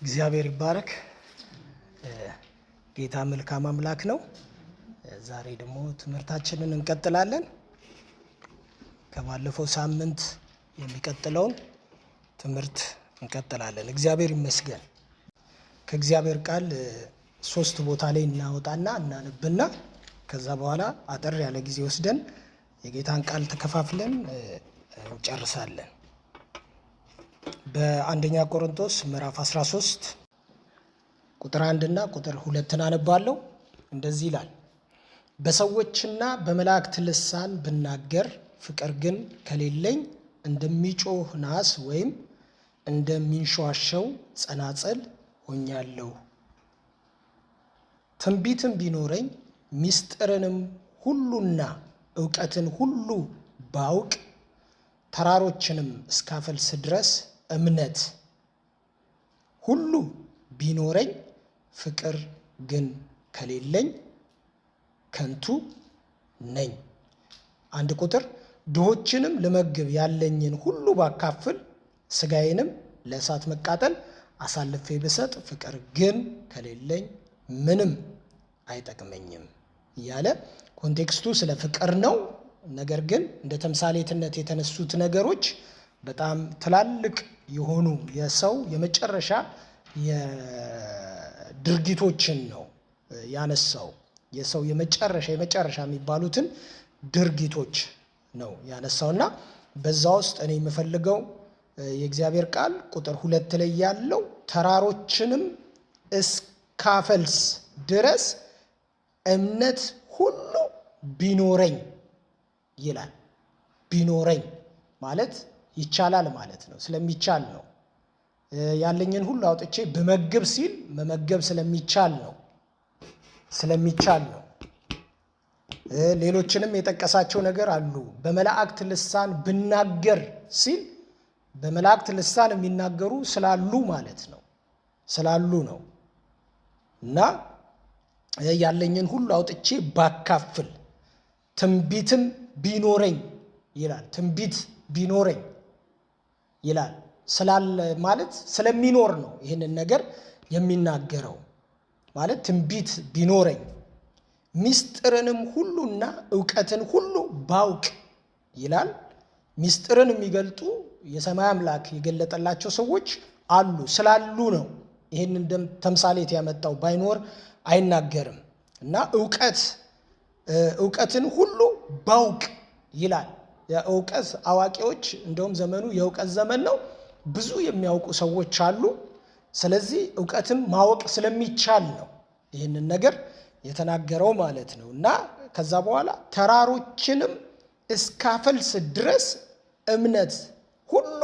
እግዚአብሔር ይባረክ። ጌታ መልካም አምላክ ነው። ዛሬ ደግሞ ትምህርታችንን እንቀጥላለን። ከባለፈው ሳምንት የሚቀጥለውን ትምህርት እንቀጥላለን። እግዚአብሔር ይመስገን። ከእግዚአብሔር ቃል 3 ቦታ ላይ እናወጣና እናነብና ከዛ በኋላ አጠር ያለ ጊዜ ወስደን የጌታን ቃል ተከፋፍለን እንጨርሳለን። በአንደኛ ቆሮንቶስ ምዕራፍ 13 ቁጥር 1 እና ቁጥር 2 አነባለሁ። እንደዚህ ይላል፣ በሰዎችና በመላእክት ልሳን ብናገር ፍቅር ግን ከሌለኝ እንደሚጮህ ናስ ወይም እንደሚንሸዋሸው ጸናጽል ሆኛለሁ። ትንቢትም ቢኖረኝ ምስጢርንም ሁሉና ዕውቀትን ሁሉ ባውቅ ተራሮችንም እስካፈልስ ድረስ እምነት ሁሉ ቢኖረኝ ፍቅር ግን ከሌለኝ ከንቱ ነኝ። አንድ ቁጥር ድሆችንም ልመግብ ያለኝን ሁሉ ባካፍል ሥጋዬንም ለእሳት መቃጠል አሳልፌ ብሰጥ ፍቅር ግን ከሌለኝ ምንም አይጠቅመኝም እያለ ኮንቴክስቱ ስለ ፍቅር ነው። ነገር ግን እንደ ተምሳሌትነት የተነሱት ነገሮች በጣም ትላልቅ የሆኑ የሰው የመጨረሻ የድርጊቶችን ነው ያነሳው። የሰው የመጨረሻ የሚባሉትን ድርጊቶች ነው ያነሳውና በዛ ውስጥ እኔ የምፈልገው የእግዚአብሔር ቃል ቁጥር 2 ላይ ያለው ተራሮችንም እስካፈልስ ድረስ እምነት ሁሉ ቢኖረኝ ይላል። ቢኖረኝ ማለት ይቻላል ማለት ነው። ስለሚቻል ነው። ያለኝን ሁሉ አውጥቼ ብመግብ ሲል መመገብ ስለሚቻል ነው። ሌሎችንም የጠቀሳቸው ነገር አሉ። በመላእክት ልሳን ብናገር ሲል በመላእክት ልሳን የሚናገሩ ስላሉ ማለት ነው። ስላሉ ነው እና ያለኝን ሁሉ አውጥቼ ባካፍል ትንቢትም ቢኖረኝ ይላል። ትንቢት ቢኖረኝ ይላል። ስላለ ማለት ስለሚኖር ነው ይህንን ነገር የሚናገረው። ማለት ትንቢት ቢኖረኝ ምስጢርንም ሁሉና ዕውቀትን ሁሉ ባውቅ ይላል። ምስጢርን የሚገልጡ የሰማይ አምላክ የገለጠላቸው ሰዎች አሉ። ስላሉ ነው ይህንን ተምሳሌት ያመጣው። ባይኖር አይናገርም። እና ዕውቀትን ሁሉ ባውቅ ይላል። የእውቀት አዋቂዎች፣ እንደውም ዘመኑ የእውቀት ዘመን ነው። ብዙ የሚያውቁ ሰዎች አሉ። ስለዚህ ዕውቀትም ማወቅ ስለሚቻል ነው ይህንን ነገር የተናገረው ማለት ነው። እና ከዛ በኋላ ተራሮችንም እስካፈልስ ድረስ እምነት ሁሉ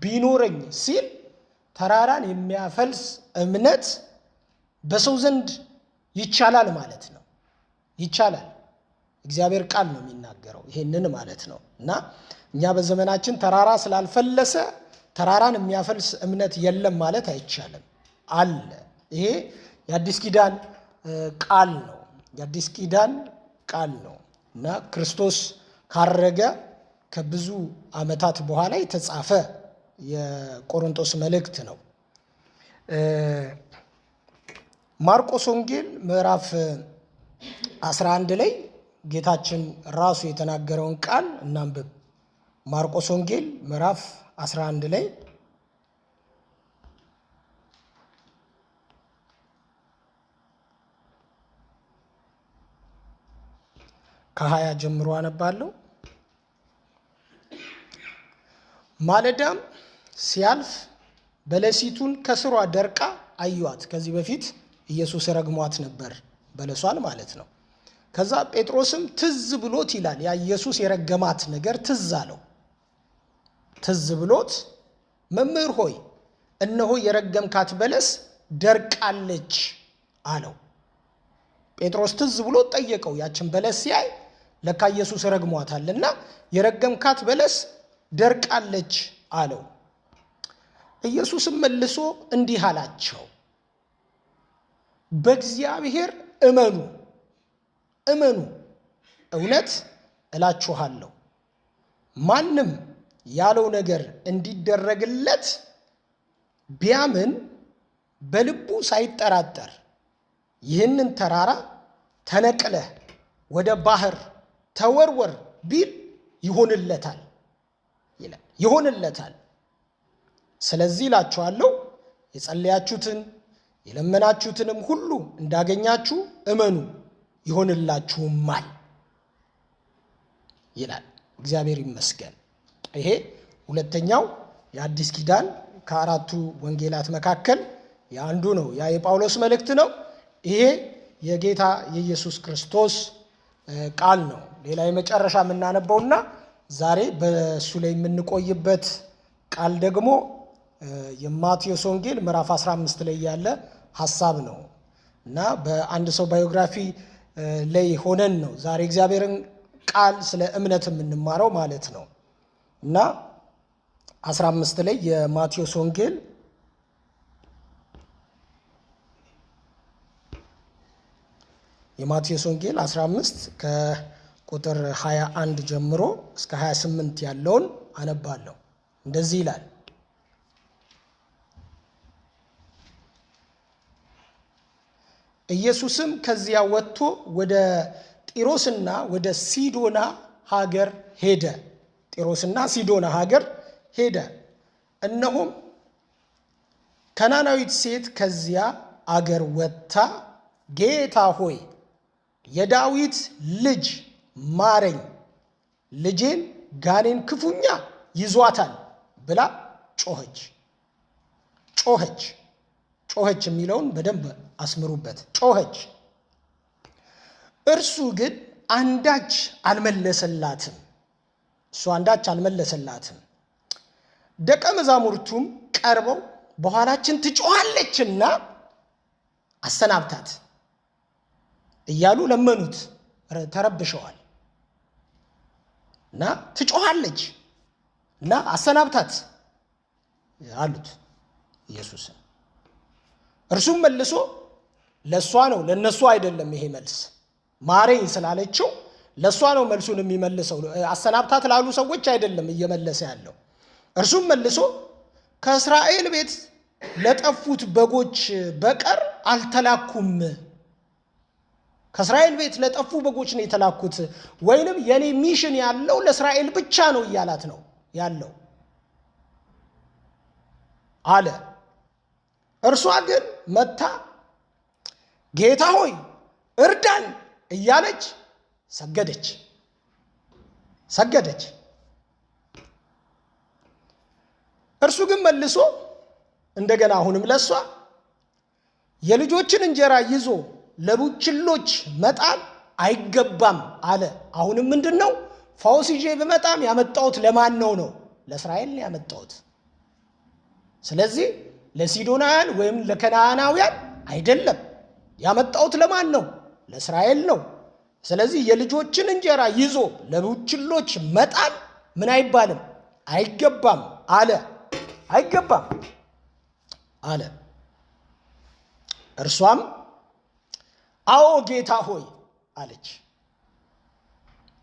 ቢኖረኝ ሲል ተራራን የሚያፈልስ እምነት በሰው ዘንድ ይቻላል ማለት ነው። ይቻላል። እግዚአብሔር ቃል ነው የሚናገረው ይሄንን ማለት ነው። እና እኛ በዘመናችን ተራራ ስላልፈለሰ ተራራን የሚያፈልስ እምነት የለም ማለት አይቻልም። አለ። ይሄ የአዲስ ኪዳን ቃል ነው። የአዲስ ኪዳን ቃል ነው እና ክርስቶስ ካረገ ከብዙ ዓመታት በኋላ የተጻፈ የቆሮንቶስ መልእክት ነው። ማርቆስ ወንጌል ምዕራፍ 11 ላይ ጌታችን ራሱ የተናገረውን ቃል እናንብብ። ማርቆስ ወንጌል ምዕራፍ 11 ላይ ከ20 ጀምሮ አነባለሁ። ማለዳም ሲያልፍ በለሲቱን ከስሯ ደርቃ አዩአት። ከዚህ በፊት ኢየሱስ ረግሟት ነበር፣ በለሷን ማለት ነው። ከዛ ጴጥሮስም ትዝ ብሎት ይላል፣ ያ ኢየሱስ የረገማት ነገር ትዝ አለው። ትዝ ብሎት መምህር ሆይ እነሆ የረገምካት በለስ ደርቃለች አለው። ጴጥሮስ ትዝ ብሎት ጠየቀው። ያችን በለስ ሲያይ ለካ ኢየሱስ ረግሟታልና የረገምካት በለስ ደርቃለች አለው። ኢየሱስም መልሶ እንዲህ አላቸው፣ በእግዚአብሔር እመኑ። እውነት እላችኋለሁ ማንም ያለው ነገር እንዲደረግለት ቢያምን በልቡ ሳይጠራጠር ይህንን ተራራ ተነቅለህ ወደ ባህር ተወርወር ቢል ይሆንለታል ይላል። ይሆንለታል። ስለዚህ እላችኋለሁ የጸለያችሁትን የለመናችሁትንም ሁሉ እንዳገኛችሁ እመኑ ይሆንላችሁማል ይላል። እግዚአብሔር ይመስገን። ይሄ ሁለተኛው የአዲስ ኪዳን ከአራቱ ወንጌላት መካከል የአንዱ ነው። ያ የጳውሎስ መልእክት ነው። ይሄ የጌታ የኢየሱስ ክርስቶስ ቃል ነው። ሌላ የመጨረሻ የምናነበውና ዛሬ በእሱ ላይ የምንቆይበት ቃል ደግሞ የማቴዎስ ወንጌል ምዕራፍ 15 ላይ ያለ ሐሳብ ነው እና በአንድ ሰው ባዮግራፊ ላይ ሆነን ነው ዛሬ እግዚአብሔርን ቃል ስለ እምነት የምንማረው ማለት ነው እና 15 ላይ የማቴዎስ ወንጌል የማቴዎስ ወንጌል 15 ከቁጥር 21 ጀምሮ እስከ 28 ያለውን አነባለሁ። እንደዚህ ይላል። ኢየሱስም ከዚያ ወጥቶ ወደ ጢሮስና ወደ ሲዶና ሀገር ሄደ። ጢሮስና ሲዶና ሀገር ሄደ። እነሆም ከናናዊት ሴት ከዚያ አገር ወጥታ ጌታ ሆይ የዳዊት ልጅ ማረኝ፣ ልጄን ጋኔን ክፉኛ ይዟታል ብላ ጮኸች። ጮኸች የሚለውን በደንብ አስምሩበት። ጮኸች። እርሱ ግን አንዳች አልመለሰላትም። ደቀ መዛሙርቱም ቀርበው በኋላችን ትጮኻለችና አሰናብታት እያሉ ለመኑት። ተረብሸዋል እና ትጮኻለች እና አሰናብታት አሉት ኢየሱስን። እርሱም መልሶ ለእሷ ነው ለእነሱ አይደለም። ይሄ መልስ ማረኝ ስላለችው ለእሷ ነው መልሱን የሚመልሰው። አሰናብታት ላሉ ሰዎች አይደለም እየመለሰ ያለው። እርሱም መልሶ ከእስራኤል ቤት ለጠፉት በጎች በቀር አልተላኩም። ከእስራኤል ቤት ለጠፉ በጎች ነው የተላኩት፣ ወይንም የኔ ሚሽን ያለው ለእስራኤል ብቻ ነው እያላት ነው ያለው አለ። እርሷ ግን መታ ጌታ ሆይ እርዳን እያለች ሰገደች። እርሱ ግን መልሶ እንደገና አሁንም ለሷ የልጆችን እንጀራ ይዞ ለቡችሎች መጣል አይገባም አለ። አሁንም ምንድን ነው? ፈውስ ይዤ በመጣም ያመጣሁት ለማን ነው? ለእስራኤል ነው ያመጣሁት። ስለዚህ ለሲዶናውያን ወይም ለከነዓናውያን አይደለም ያመጣሁት። ለማን ነው? ለእስራኤል ነው። ስለዚህ የልጆችን እንጀራ ይዞ ለቡችሎች መጣል ምን አይባልም? አይገባም አለ። አይገባም አለ። እርሷም አዎ ጌታ ሆይ አለች።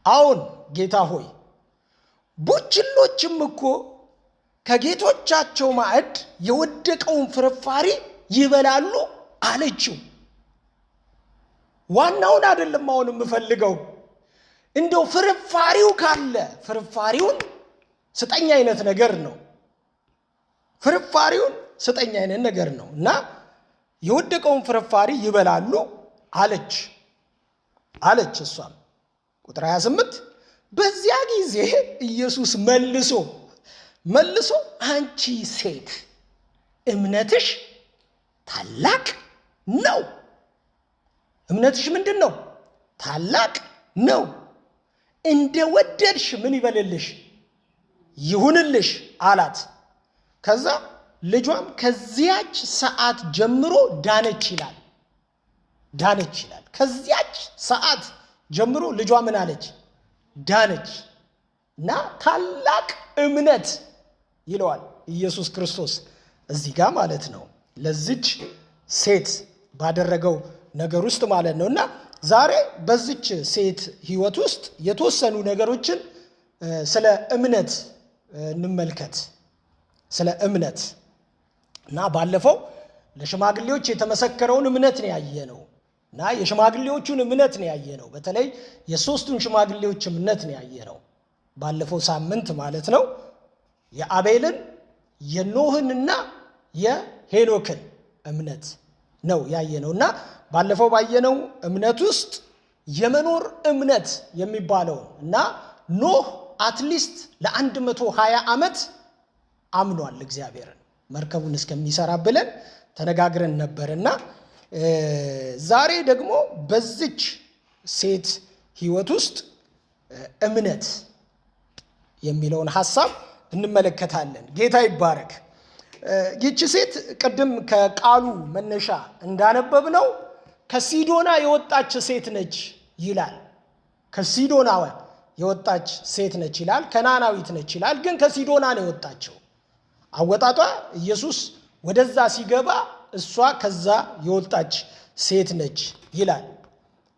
አዎን ጌታ ሆይ፣ ቡችሎችም እኮ ከጌቶቻቸው ማዕድ የወደቀውን ፍርፋሪ ይበላሉ አለችው። ዋናውን አይደለም አሁን የምፈልገው፣ እንደው ፍርፋሪው ካለ ፍርፋሪውን ስጠኝ አይነት ነገር ነው። ፍርፋሪውን ስጠኝ አይነት ነገር ነው እና የወደቀውን ፍርፋሪ ይበላሉ አለች። እሷም ቁጥር 28 በዚያ ጊዜ ኢየሱስ መልሶ አንቺ ሴት እምነትሽ ታላቅ ነው። እምነትሽ ምንድን ነው? ታላቅ ነው። እንደ ወደድሽ ምን ይበልልሽ? ይሁንልሽ አላት። ከዛ ልጇም ከዚያች ሰዓት ጀምሮ ዳነች ይላል። ከዚያች ሰዓት ጀምሮ ልጇ ምን አለች? ዳነች። እና ታላቅ እምነት ይለዋል ኢየሱስ ክርስቶስ እዚህ ጋር ማለት ነው፣ ለዚች ሴት ባደረገው ነገር ውስጥ ማለት ነው። እና ዛሬ በዚች ሴት ህይወት ውስጥ የተወሰኑ ነገሮችን ስለ እምነት እንመልከት። ስለ እምነት እና ባለፈው ለሽማግሌዎች የተመሰከረውን እምነት ነው ያየነው እና የሽማግሌዎቹን እምነት ነው ያየነው። በተለይ የሶስቱን ሽማግሌዎች እምነት ነው ያየነው ባለፈው ሳምንት ማለት ነው። የአቤልን የኖህንና የሄኖክን እምነት ነው ያየነው እና ባለፈው ባየነው እምነት ውስጥ የመኖር እምነት የሚባለው እና ኖህ አትሊስት ለ120 ዓመት አምኗል እግዚአብሔርን መርከቡን እስከሚሰራ ብለን ተነጋግረን ነበርና ዛሬ ደግሞ በዚች ሴት ህይወት ውስጥ እምነት የሚለውን ሐሳብ እንመለከታለን። ጌታ ይባረክ። ይህች ሴት ቅድም ከቃሉ መነሻ እንዳነበብነው ከሲዶና የወጣች ሴት ነች ይላል። ከሲዶና የወጣች ሴት ነች ይላል። ከናናዊት ነች ይላል። ግን ከሲዶና ነው የወጣቸው። አወጣጧ ኢየሱስ ወደዛ ሲገባ እሷ ከዛ የወጣች ሴት ነች ይላል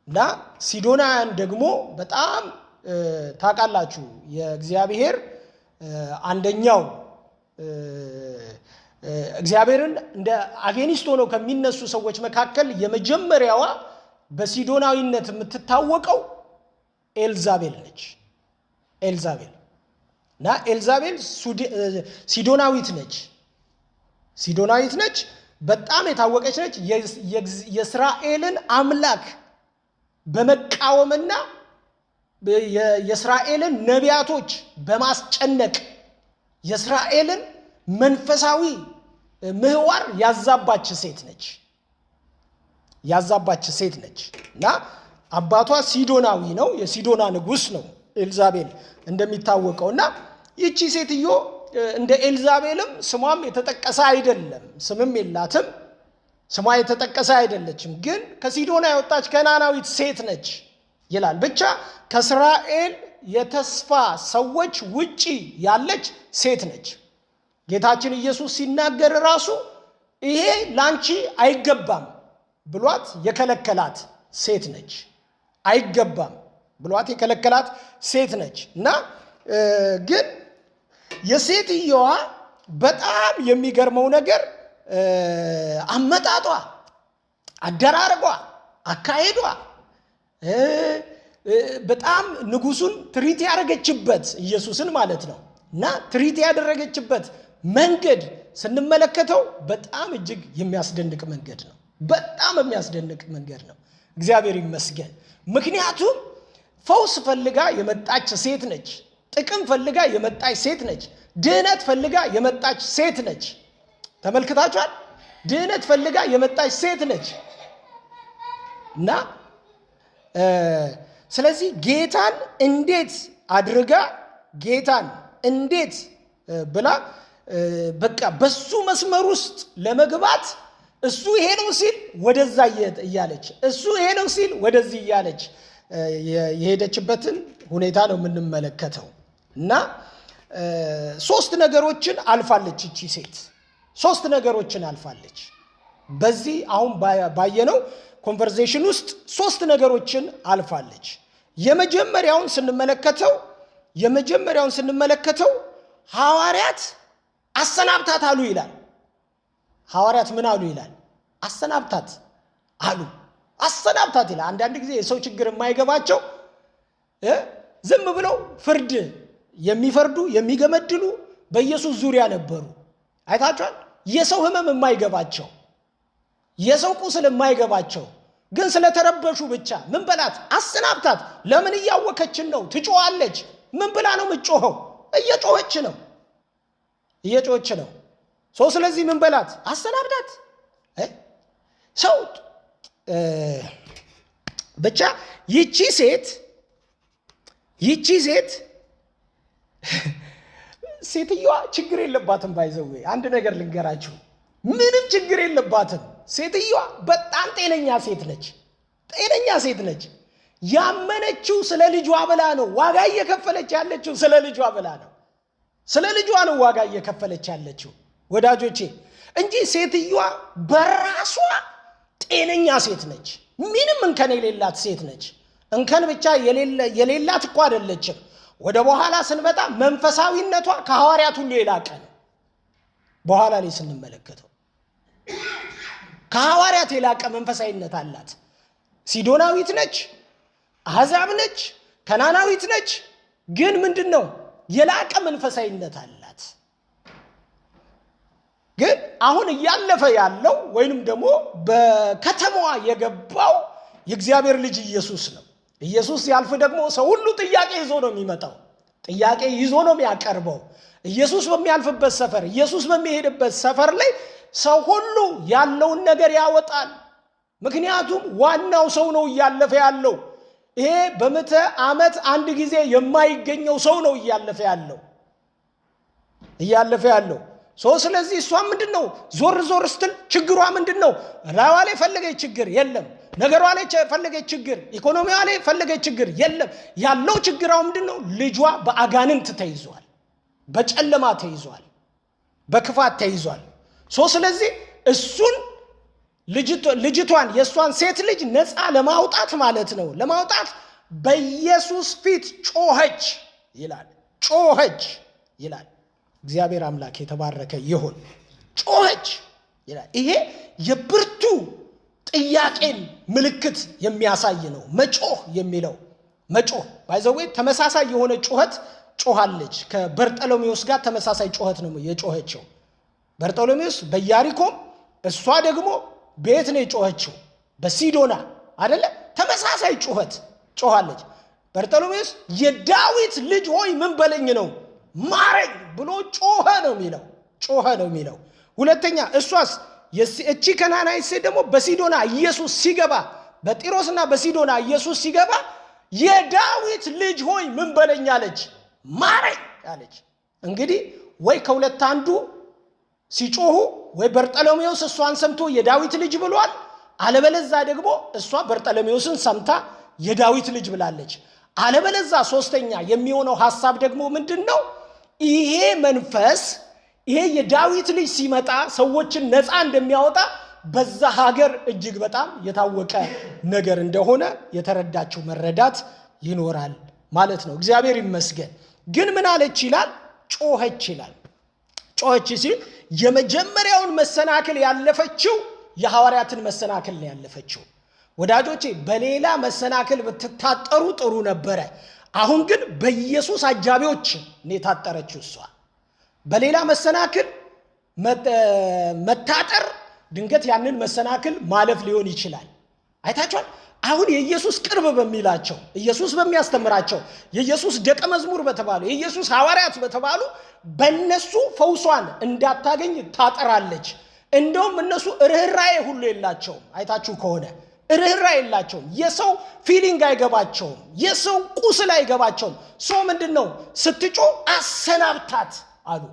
እና ሲዶናውያን ደግሞ በጣም ታውቃላችሁ የእግዚአብሔር አንደኛው እግዚአብሔርን እንደ አጌኒስት ሆነው ከሚነሱ ሰዎች መካከል የመጀመሪያዋ በሲዶናዊነት የምትታወቀው ኤልዛቤል ነች። ኤልዛቤል እና ኤልዛቤል ሲዶናዊት ነች። ሲዶናዊት ነች። በጣም የታወቀች ነች። የእስራኤልን አምላክ በመቃወምና የእስራኤልን ነቢያቶች በማስጨነቅ የእስራኤልን መንፈሳዊ ምህዋር ያዛባች ሴት ነች። ያዛባች ሴት ነች እና አባቷ ሲዶናዊ ነው። የሲዶና ንጉሥ ነው ኤልዛቤል እንደሚታወቀው እና ይቺ ሴትዮ እንደ ኤልዛቤልም ስሟም የተጠቀሰ አይደለም። ስምም የላትም። ስሟ የተጠቀሰ አይደለችም። ግን ከሲዶና የወጣች ከናናዊት ሴት ነች ይላል። ብቻ ከእስራኤል የተስፋ ሰዎች ውጪ ያለች ሴት ነች። ጌታችን ኢየሱስ ሲናገር ራሱ ይሄ ላንቺ አይገባም ብሏት የከለከላት ሴት ነች። አይገባም ብሏት የከለከላት ሴት ነች እና ግን የሴትየዋ በጣም የሚገርመው ነገር አመጣጧ፣ አደራረጓ፣ አካሄዷ በጣም ንጉሱን ትሪት ያደረገችበት ኢየሱስን ማለት ነው እና ትሪት ያደረገችበት መንገድ ስንመለከተው በጣም እጅግ የሚያስደንቅ መንገድ ነው። በጣም የሚያስደንቅ መንገድ ነው። እግዚአብሔር ይመስገን። ምክንያቱም ፈውስ ፈልጋ የመጣች ሴት ነች። ጥቅም ፈልጋ የመጣች ሴት ነች። ድህነት ፈልጋ የመጣች ሴት ነች። ተመልክታችኋል? ድህነት ፈልጋ የመጣች ሴት ነች እና ስለዚህ ጌታን እንዴት አድርጋ ጌታን እንዴት ብላ በቃ በሱ መስመር ውስጥ ለመግባት እሱ ይሄ ነው ሲል ወደዛ እያለች እሱ ይሄ ነው ሲል ወደዚህ እያለች የሄደችበትን ሁኔታ ነው የምንመለከተው እና ሶስት ነገሮችን አልፋለች። እቺ ሴት ሶስት ነገሮችን አልፋለች። በዚህ አሁን ባየነው ኮንቨርሴሽን ውስጥ ሶስት ነገሮችን አልፋለች። የመጀመሪያውን ስንመለከተው ሐዋርያት አሰናብታት አሉ ይላል። ሐዋርያት ምን አሉ ይላል? አሰናብታት አሉ። አሰናብታት ይላል። አንዳንድ ጊዜ የሰው ችግር የማይገባቸው ዝም ብለው ፍርድ የሚፈርዱ የሚገመድሉ በኢየሱስ ዙሪያ ነበሩ። አይታችኋል? የሰው ህመም የማይገባቸው የሰው ቁስል የማይገባቸው ግን ስለተረበሹ ብቻ ምን በላት አሰናብታት። ለምን? እያወከችን ነው፣ ትጮኻለች። ምን ብላ ነው የምትጮኸው? እየጮኸች ነው። ስለዚህ ምን በላት አሰናብታት። ሰው ብቻ ይቺ ሴት ሴትየዋ ችግር የለባትም። ባይዘው አንድ ነገር ልንገራችሁ፣ ምንም ችግር የለባትም። ሴትየዋ በጣም ጤነኛ ሴት ነች። ያመነችው ስለ ልጇ ብላ ነው። ዋጋ እየከፈለች ያለችው ስለ ልጇ ብላ ነው። ስለ ልጇ ነው ዋጋ እየከፈለች ያለችው ወዳጆቼ፣ እንጂ ሴትየዋ በራሷ ጤነኛ ሴት ነች። ምንም እንከን የሌላት ሴት ነች። እንከን ብቻ የሌላት እኮ አይደለችም። ወደ በኋላ ስንመጣ መንፈሳዊነቷ ከሐዋርያት ሁሉ የላቀ ነው። በኋላ ላይ ስንመለከተው ከሐዋርያት የላቀ መንፈሳዊነት አላት። ሲዶናዊት ነች፣ አሕዛብ ነች፣ ከናናዊት ነች። ግን ምንድነው የላቀ መንፈሳዊነት አላት። ግን አሁን እያለፈ ያለው ወይንም ደግሞ በከተማዋ የገባው የእግዚአብሔር ልጅ ኢየሱስ ነው። ኢየሱስ ሲያልፍ ደግሞ ሰው ሁሉ ጥያቄ ይዞ ነው የሚመጣው፣ ጥያቄ ይዞ ነው የሚያቀርበው። ኢየሱስ በሚያልፍበት ሰፈር፣ ኢየሱስ በሚሄድበት ሰፈር ላይ ሰው ሁሉ ያለውን ነገር ያወጣል። ምክንያቱም ዋናው ሰው ነው እያለፈ ያለው። ይሄ በምዕተ ዓመት አንድ ጊዜ የማይገኘው ሰው ነው እያለፈ ያለው። ስለዚህ እሷ ምንድነው ዞር ዞር ስትል ችግሯ ምንድነው? ላይዋ ላይ ፈለገች ችግር የለም። ነገሯ ላይ ፈለገች ችግር፣ ኢኮኖሚዋ ላይ ፈለገች ችግር የለም። ያለው ችግራው ምንድነው? ልጇ በአጋንንት ተይዟል፣ በጨለማ ተይዟል፣ በክፋት ተይዟል። ስለዚህ እሱን ልጅቷን የእሷን ሴት ልጅ ነፃ ለማውጣት ማለት ነው፣ ለማውጣት በኢየሱስ ፊት ጮኸች ይላል። እግዚአብሔር አምላክ የተባረከ ይሁን። ጮኸች ይላል። ይሄ የብርቱ ጥያቄን ምልክት የሚያሳይ ነው። መጮህ የሚለው መጮህ ባይዘዌ ተመሳሳይ የሆነ ጩኸት ጮሃለች። ከበርጠሎሜዎስ ጋር ተመሳሳይ ጩኸት ነው የጮኸችው። በርጠሎሜዎስ በኢያሪኮም፣ እሷ ደግሞ ቤት ነው የጮኸችው በሲዶና አይደለ? ተመሳሳይ ጩኸት ጮሃለች። በርጠሎሜዎስ የዳዊት ልጅ ሆይ ምን በለኝ ነው ማረኝ ብሎ ጮኸ ነው የሚለው። ሁለተኛ እሷስ እቺ ከናናይት ሴት ደግሞ በሲዶና ኢየሱስ ሲገባ፣ በጢሮስና በሲዶና ኢየሱስ ሲገባ የዳዊት ልጅ ሆይ ምን በለኝ አለች፣ ማረኝ አለች። እንግዲህ ወይ ከሁለት አንዱ ሲጮሁ ወይ በርጠሎሜዎስ እሷን ሰምቶ የዳዊት ልጅ ብሏል፣ አለበለዛ ደግሞ እሷ በርጠሎሜዎስን ሰምታ የዳዊት ልጅ ብላለች። አለበለዛ ሶስተኛ የሚሆነው ሐሳብ ደግሞ ምንድነው? ይሄ መንፈስ ይሄ የዳዊት ልጅ ሲመጣ ሰዎችን ነፃ እንደሚያወጣ በዛ ሀገር እጅግ በጣም የታወቀ ነገር እንደሆነ የተረዳችው መረዳት ይኖራል ማለት ነው። እግዚአብሔር ይመስገን። ግን ምን አለች ይላል? ጮኸች ይላል። ጮኸች ሲል የመጀመሪያውን መሰናክል ያለፈችው የሐዋርያትን መሰናክል ነው ያለፈችው። ወዳጆቼ በሌላ መሰናክል ብትታጠሩ ጥሩ ነበረ። አሁን ግን በኢየሱስ አጃቢዎች ነው የታጠረችው። እሷ በሌላ መሰናክል መታጠር ድንገት ያንን መሰናክል ማለፍ ሊሆን ይችላል። አይታችኋል። አሁን የኢየሱስ ቅርብ በሚላቸው፣ ኢየሱስ በሚያስተምራቸው፣ የኢየሱስ ደቀ መዝሙር በተባሉ፣ የኢየሱስ ሐዋርያት በተባሉ በእነሱ ፈውሷን እንዳታገኝ ታጠራለች። እንደውም እነሱ ርኅራኄ ሁሉ የላቸውም። አይታችሁ ከሆነ ርኅራኄ የላቸውም። የሰው ፊሊንግ አይገባቸውም። የሰው ቁስል አይገባቸውም። ምንድነው ስትጮ አሰናብታት አሉ።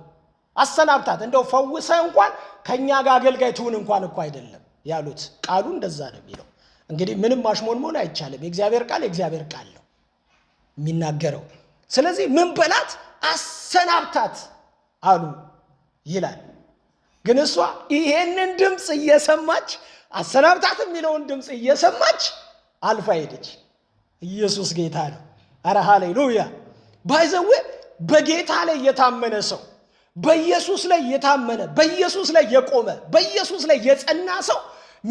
አሰናብታት፣ እንደው ፈውሰ እንኳን ከኛ ጋር አገልጋይ ትሁን እንኳን እኮ አይደለም ያሉት። ቃሉ እንደዛ ነው የሚለው። እንግዲህ ምንም ማሽሞንሞን አይቻልም። የእግዚአብሔር ቃል ነው የሚናገረው። ስለዚህ ምን በላት? አሰናብታት አሉ ይላል። ግን እሷ ይሄንን ድምፅ እየሰማች፣ አሰናብታት የሚለውን ድምፅ እየሰማች አልፋ ሄደች። ኢየሱስ ጌታ ነው። አረ ሃሌሉያ። ባይዘው በጌታ ላይ የታመነ ሰው፣ በኢየሱስ ላይ የታመነ፣ በኢየሱስ ላይ የቆመ፣ በኢየሱስ ላይ የጸና ሰው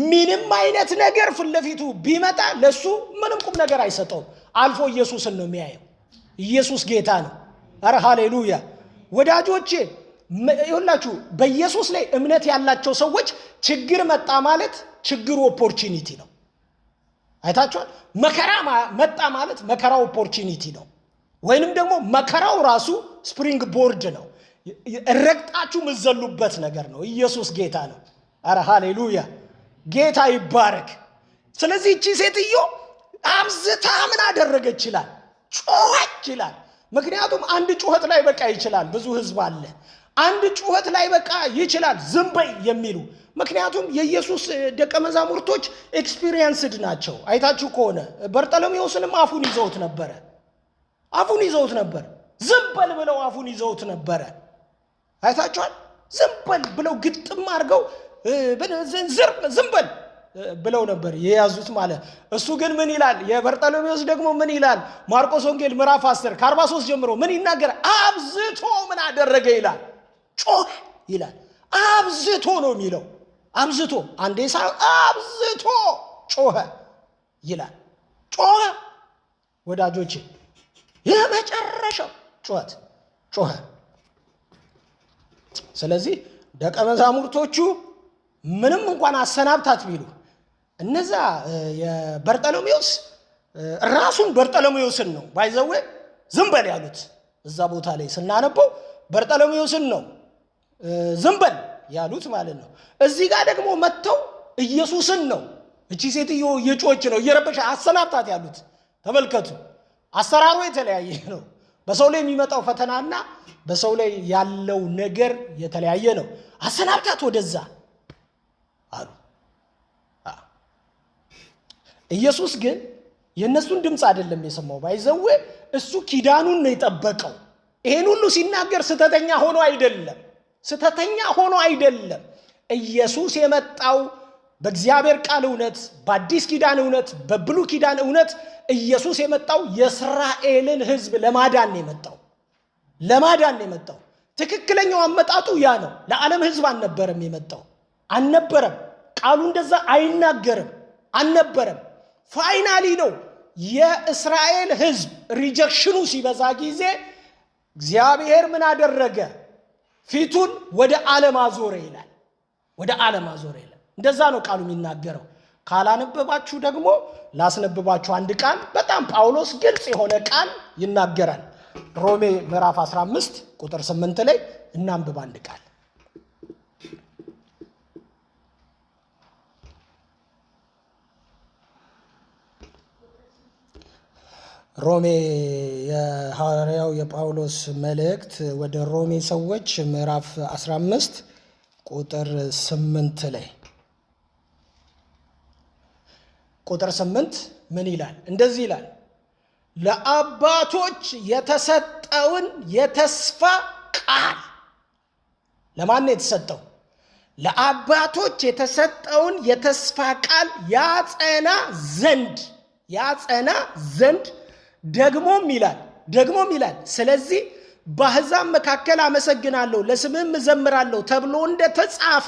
ምንም አይነት ነገር ፍለፊቱ ቢመጣ ለሱ ምንም ቁም ነገር አይሰጠውም። አልፎ ኢየሱስን ነው የሚያየው። ኢየሱስ ጌታ ነው። አረ ሃሌሉያ። ወዳጆቼ ይሁላችሁ በኢየሱስ ላይ እምነት ያላቸው ሰዎች ችግር መጣ ማለት ችግሩ ኦፖርቹኒቲ ነው። አይታችኋል። መከራ መጣ ማለት መከራው ኦፖርቹኒቲ ነው። ወይንም ደግሞ መከራው ራሱ ስፕሪንግ ቦርድ ነው። ረግጣችሁ ምዘሉበት ነገር ነው። ኢየሱስ ጌታ ነው። አረ ሃሌሉያ። ጌታ ይባረክ። ስለዚህ እቺ ሴትዮ አብዝታ ምን አደረገች ይላል? ጮኸች ይላል። ምክንያቱም አንድ ጩኸት ላይ በቃ ይችላል። ብዙ ህዝብ አለ። አንድ ጩኸት ላይ በቃ ይችላል ዝም በይ የሚሉ። ምክንያቱም የኢየሱስ ደቀ መዛሙርቶች ኤክስፒሪየንስድ ናቸው። አይታችሁ ከሆነ በርጠሎሜዎስንም አፉን ይዘውት ነበር። ዝም በል ብለው አፉን ይዘውት ነበረ። አይታችኋል። ዝም በል ብለው ግጥም አድርገው ዝም በል ብለው ነበር የያዙት ማለት። እሱ ግን ምን ይላል? የበርጠሎሜዎስ ደግሞ ምን ይላል? ማርቆስ ወንጌል ምዕራፍ 10 ከ43 ጀምሮ ምን ይናገራል? አብዝቶ ምን አደረገ ይላል? ጮህ ይላል። አብዝቶ ነው የሚለው። አብዝቶ አንዴ ሳይሆን አብዝቶ ጮኸ ይላል። ጮኸ ወዳጆቼ፣ የመጨረሻው ጩኸት ጮኸ። ስለዚህ ደቀ መዛሙርቶቹ ምንም እንኳን አሰናብታት ቢሉ እነዛ የበርጠሎሜዎስ ራሱን በርጠሎሜዎስን ነው ባይዘዌ ዝም በል ያሉት። እዛ ቦታ ላይ ስናነበው በርጠሎሜዎስን ነው ዝም በል ያሉት ማለት ነው። እዚህ ጋር ደግሞ መጥተው ኢየሱስን ነው እቺ ሴትዮ የጮች ነው እየረበሻ አሰናብታት ያሉት። ተመልከቱ፣ አሰራሩ የተለያየ ነው። በሰው ላይ የሚመጣው ፈተናና በሰው ላይ ያለው ነገር የተለያየ ነው። አሰናብታት ወደዛ አሉ። ኢየሱስ ግን የነሱን ድምፅ አይደለም የሰማው። ባይዘው እሱ ኪዳኑን ነው የጠበቀው። ይሄን ሁሉ ሲናገር ስተተኛ ሆኖ አይደለም። ኢየሱስ የመጣው በእግዚአብሔር ቃል እውነት፣ በአዲስ ኪዳን እውነት፣ በብሉይ ኪዳን እውነት ኢየሱስ የመጣው የእስራኤልን ሕዝብ ለማዳን ነው የመጣው። ትክክለኛው አመጣጡ ያ ነው። ለዓለም ሕዝብ አልነበረም። ቃሉ እንደዛ አይናገርም። ፋይናሊ ነው የእስራኤል ሕዝብ ሪጀክሽኑ ሲበዛ ጊዜ እግዚአብሔር ምን አደረገ? ፊቱን ወደ ዓለም አዞረ ይላል። እንደዛ ነው ቃሉ የሚናገረው። ካላነበባችሁ ደግሞ ላስነብባችሁ አንድ ቃል፣ በጣም ጳውሎስ ግልጽ የሆነ ቃል ይናገራል። ሮሜ ምዕራፍ 15 ቁጥር 8 ላይ እናንብብ አንድ ቃል። ሮሜ የሐዋርያው የጳውሎስ መልእክት ወደ ሮሜ ሰዎች ምዕራፍ 15 ቁጥር 8 ላይ ቁጥር 8 ምን ይላል? እንደዚህ ይላል፣ ለአባቶች የተሰጠውን የተስፋ ቃል። ለማን ነው የተሰጠው? ለአባቶች የተሰጠውን የተስፋ ቃል ያጸና ዘንድ ደግሞም ይላል ስለዚህ በአሕዛብ መካከል አመሰግናለሁ ለስምህም እዘምራለሁ ተብሎ እንደተጻፈ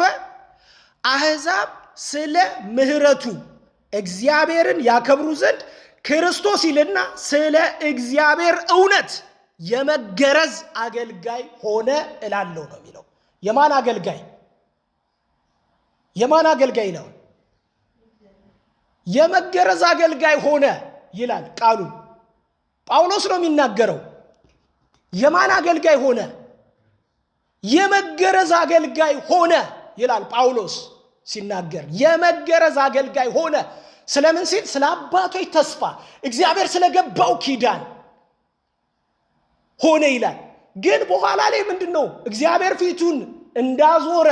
አሕዛብ ስለ ምሕረቱ እግዚአብሔርን ያከብሩ ዘንድ ክርስቶስ ይልና ስለ እግዚአብሔር እውነት የመገረዝ አገልጋይ ሆነ እላለሁ ነው የሚለው። የማን አገልጋይ ነው? የመገረዝ አገልጋይ ሆነ ይላል ቃሉ። ጳውሎስ ነው የሚናገረው። የማን አገልጋይ ሆነ? የመገረዝ አገልጋይ ሆነ ይላል ጳውሎስ ሲናገር። የመገረዝ አገልጋይ ሆነ። ስለምን ሲል ስለ አባቶች ተስፋ እግዚአብሔር ስለገባው ኪዳን ሆነ ይላል። ግን በኋላ ላይ ምንድነው? እግዚአብሔር ፊቱን እንዳዞረ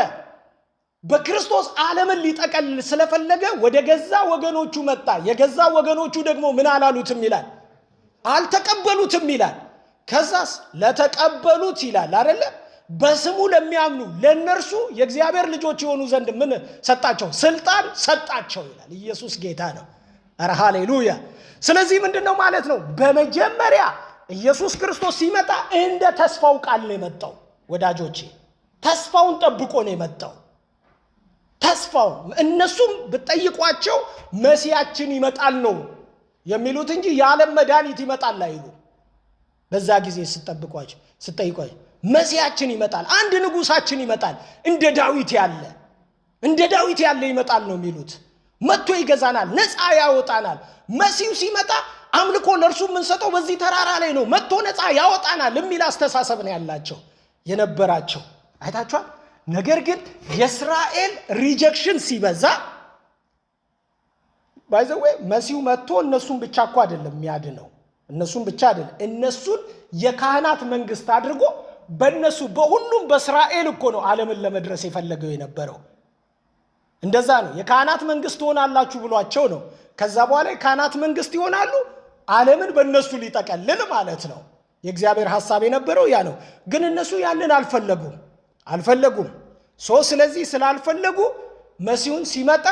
በክርስቶስ ዓለምን ሊጠቀልል ስለፈለገ ወደ ገዛ ወገኖቹ መጣ። የገዛ ወገኖቹ ደግሞ ምን አላሉትም ይላል? አልተቀበሉትም ይላል። ከዛስ ለተቀበሉት ይላል አይደለ? በስሙ ለሚያምኑ ለነርሱ የእግዚአብሔር ልጆች የሆኑ ዘንድ ምን ሰጣቸው? ስልጣን ሰጣቸው ይላል። ኢየሱስ ጌታ ነው። ኧረ ሃሌሉያ። ስለዚህ ምንድነው ማለት ነው? በመጀመሪያ ኢየሱስ ክርስቶስ ሲመጣ እንደ ተስፋው ቃል ነው የመጣው። ወዳጆቼ ተስፋውን ጠብቆ ነው የመጣው። ተስፋው እነሱም ብትጠይቋቸው መሲያችን ይመጣል ነው የሚሉት እንጂ የዓለም መድኃኒት ይመጣል አይሉ። በዛ ጊዜ ስትጠይቋቸው መሲያችን ይመጣል፣ አንድ ንጉሳችን ይመጣል፣ እንደ ዳዊት ያለ ይመጣል ነው የሚሉት። መጥቶ ይገዛናል፣ ነፃ ያወጣናል። መሲሁ ሲመጣ አምልኮ ለእርሱ የምንሰጠው በዚህ ተራራ ላይ ነው፣ መጥቶ ነፃ ያወጣናል የሚል አስተሳሰብ ነው ያላቸው የነበራቸው። አይታችኋል። ነገር ግን የእስራኤል ሪጀክሽን ሲበዛ ባይዘዌ መሲሁ መጥቶ እነሱን ብቻ እኮ አይደለም የሚያድነው። እነሱን የካህናት መንግስት አድርጎ በእነሱ በሁሉም በእስራኤል እኮ ነው ዓለምን ለመድረስ የፈለገው የነበረው። እንደዛ ነው። የካህናት መንግስት ትሆናላችሁ ብሏቸው ነው። ከዛ በኋላ የካህናት መንግስት ይሆናሉ፣ ዓለምን በእነሱ ሊጠቀልል ማለት ነው። የእግዚአብሔር ሐሳብ የነበረው ያ ነው። ግን እነሱ ያንን አልፈለጉም። ስለዚህ ስላልፈለጉ መሲሁን ሲመጣ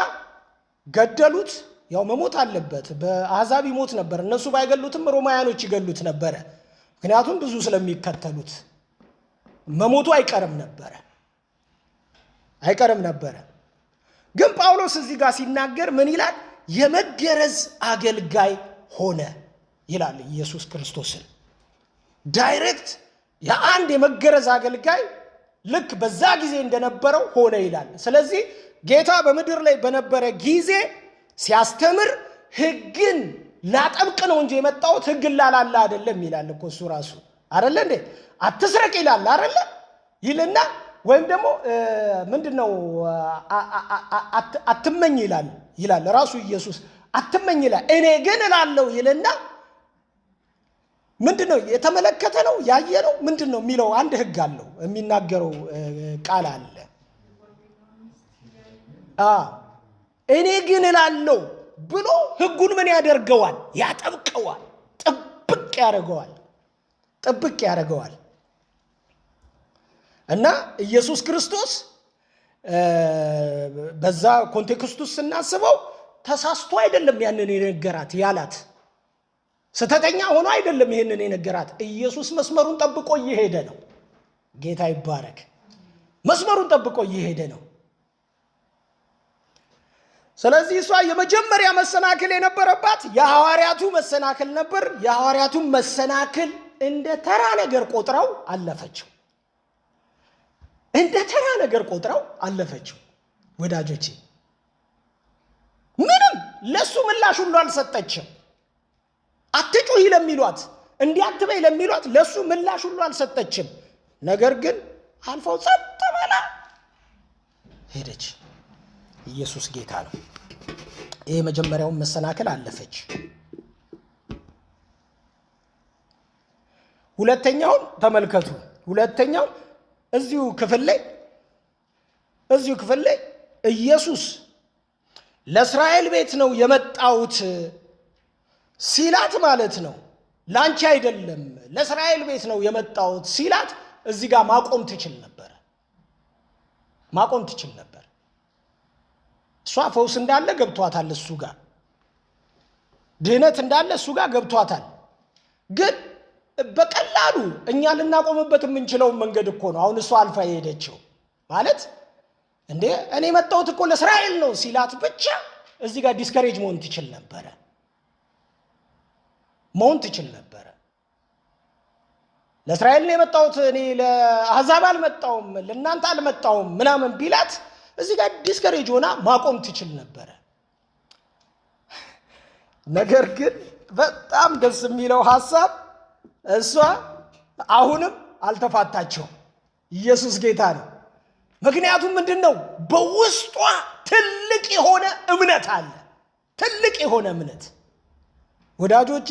ገደሉት። ያው መሞት አለበት፣ በአሕዛብ ይሞት ነበር። እነሱ ባይገሉትም ሮማውያኖች ይገሉት ነበረ። ምክንያቱም ብዙ ስለሚከተሉት መሞቱ አይቀርም ነበረ። ግን ጳውሎስ እዚህ ጋር ሲናገር ምን ይላል? የመገረዝ አገልጋይ ሆነ ይላል ኢየሱስ ክርስቶስን። ዳይሬክት የአንድ የመገረዝ አገልጋይ ልክ በዛ ጊዜ እንደነበረው ሆነ ይላል። ስለዚህ ጌታ በምድር ላይ በነበረ ጊዜ ሲያስተምር ሕግን ላጠብቅ ነው እንጂ የመጣሁት ሕግን ላላላ አይደለም ይላል እኮ እሱ ራሱ አይደለ እንዴ? አትስረቅ ይላል አይደለ? ይልና ወይም ደግሞ ምንድነው አትመኝ ይላል ራሱ ኢየሱስ አትመኝ ይላል። እኔ ግን እላለሁ ይልና ምንድነው የተመለከተ ነው ያየ ነው ምንድነው የሚለው አንድ ሕግ አለው የሚናገረው ቃል አለ። እኔ ግን እላለሁ ብሎ ሕጉን ምን ያደርገዋል? ያጠብቀዋል፣ ጥብቅ ያደርገዋል። እና ኢየሱስ ክርስቶስ በዛ ኮንቴክስት ውስጥ ስናስበው ተሳስቶ አይደለም ያንን የነገራት ያላት፣ ስተተኛ ሆኖ አይደለም ይሄንን የነገራት። ኢየሱስ መስመሩን ጠብቆ እየሄደ ነው። ጌታ ይባረክ። መስመሩን ጠብቆ እየሄደ ነው። ስለዚህ እሷ የመጀመሪያ መሰናክል የነበረባት የሐዋርያቱ መሰናክል ነበር። የሐዋርያቱን መሰናክል እንደ ተራ ነገር ቆጥረው አለፈችው። ወዳጆቼ ምንም ለሱ ምላሽ ሁሉ አልሰጠችም። አትጩሂ ለሚሏት እንዲያትበይ ለሚሏት ለሱ ምላሽ ሁሉ አልሰጠችም። ነገር ግን አልፈው ጸጥ ብላ ሄደች። ኢየሱስ ጌታ ነው። ይሄ መጀመሪያውን መሰናክል አለፈች። ሁለተኛውን ተመልከቱ። ሁለተኛው እዚሁ ክፍል ላይ ኢየሱስ ለእስራኤል ቤት ነው የመጣሁት ሲላት ማለት ነው። ላንቺ አይደለም ለእስራኤል ቤት ነው የመጣሁት ሲላት እዚህ ጋር ማቆም ትችል ነበር። እሷ ፈውስ እንዳለ ገብቷታል፣ እሱ ጋር ድህነት እንዳለ እሱ ጋር ገብቷታል። ግን በቀላሉ እኛ ልናቆምበት የምንችለውን መንገድ እኮ ነው አሁን እሷ አልፋ የሄደችው። ማለት እንዴ እኔ መጣሁት እኮ ለእስራኤል ነው ሲላት ብቻ እዚህ ጋር ዲስከሬጅ መሆን ትችል ነበረ። ለእስራኤል ነው የመጣሁት እኔ ለአሕዛብ አልመጣሁም ለእናንተ አልመጣሁም ምናምን ቢላት እዚህ ጋር ዲስከሬጅ ሆና ማቆም ትችል ነበረ። ነገር ግን በጣም ደስ የሚለው ሐሳብ እሷ አሁንም አልተፋታቸው። ኢየሱስ ጌታ ነው። ምክንያቱም ምንድነው? በውስጧ ትልቅ የሆነ እምነት አለ። ትልቅ የሆነ እምነት ወዳጆቼ፣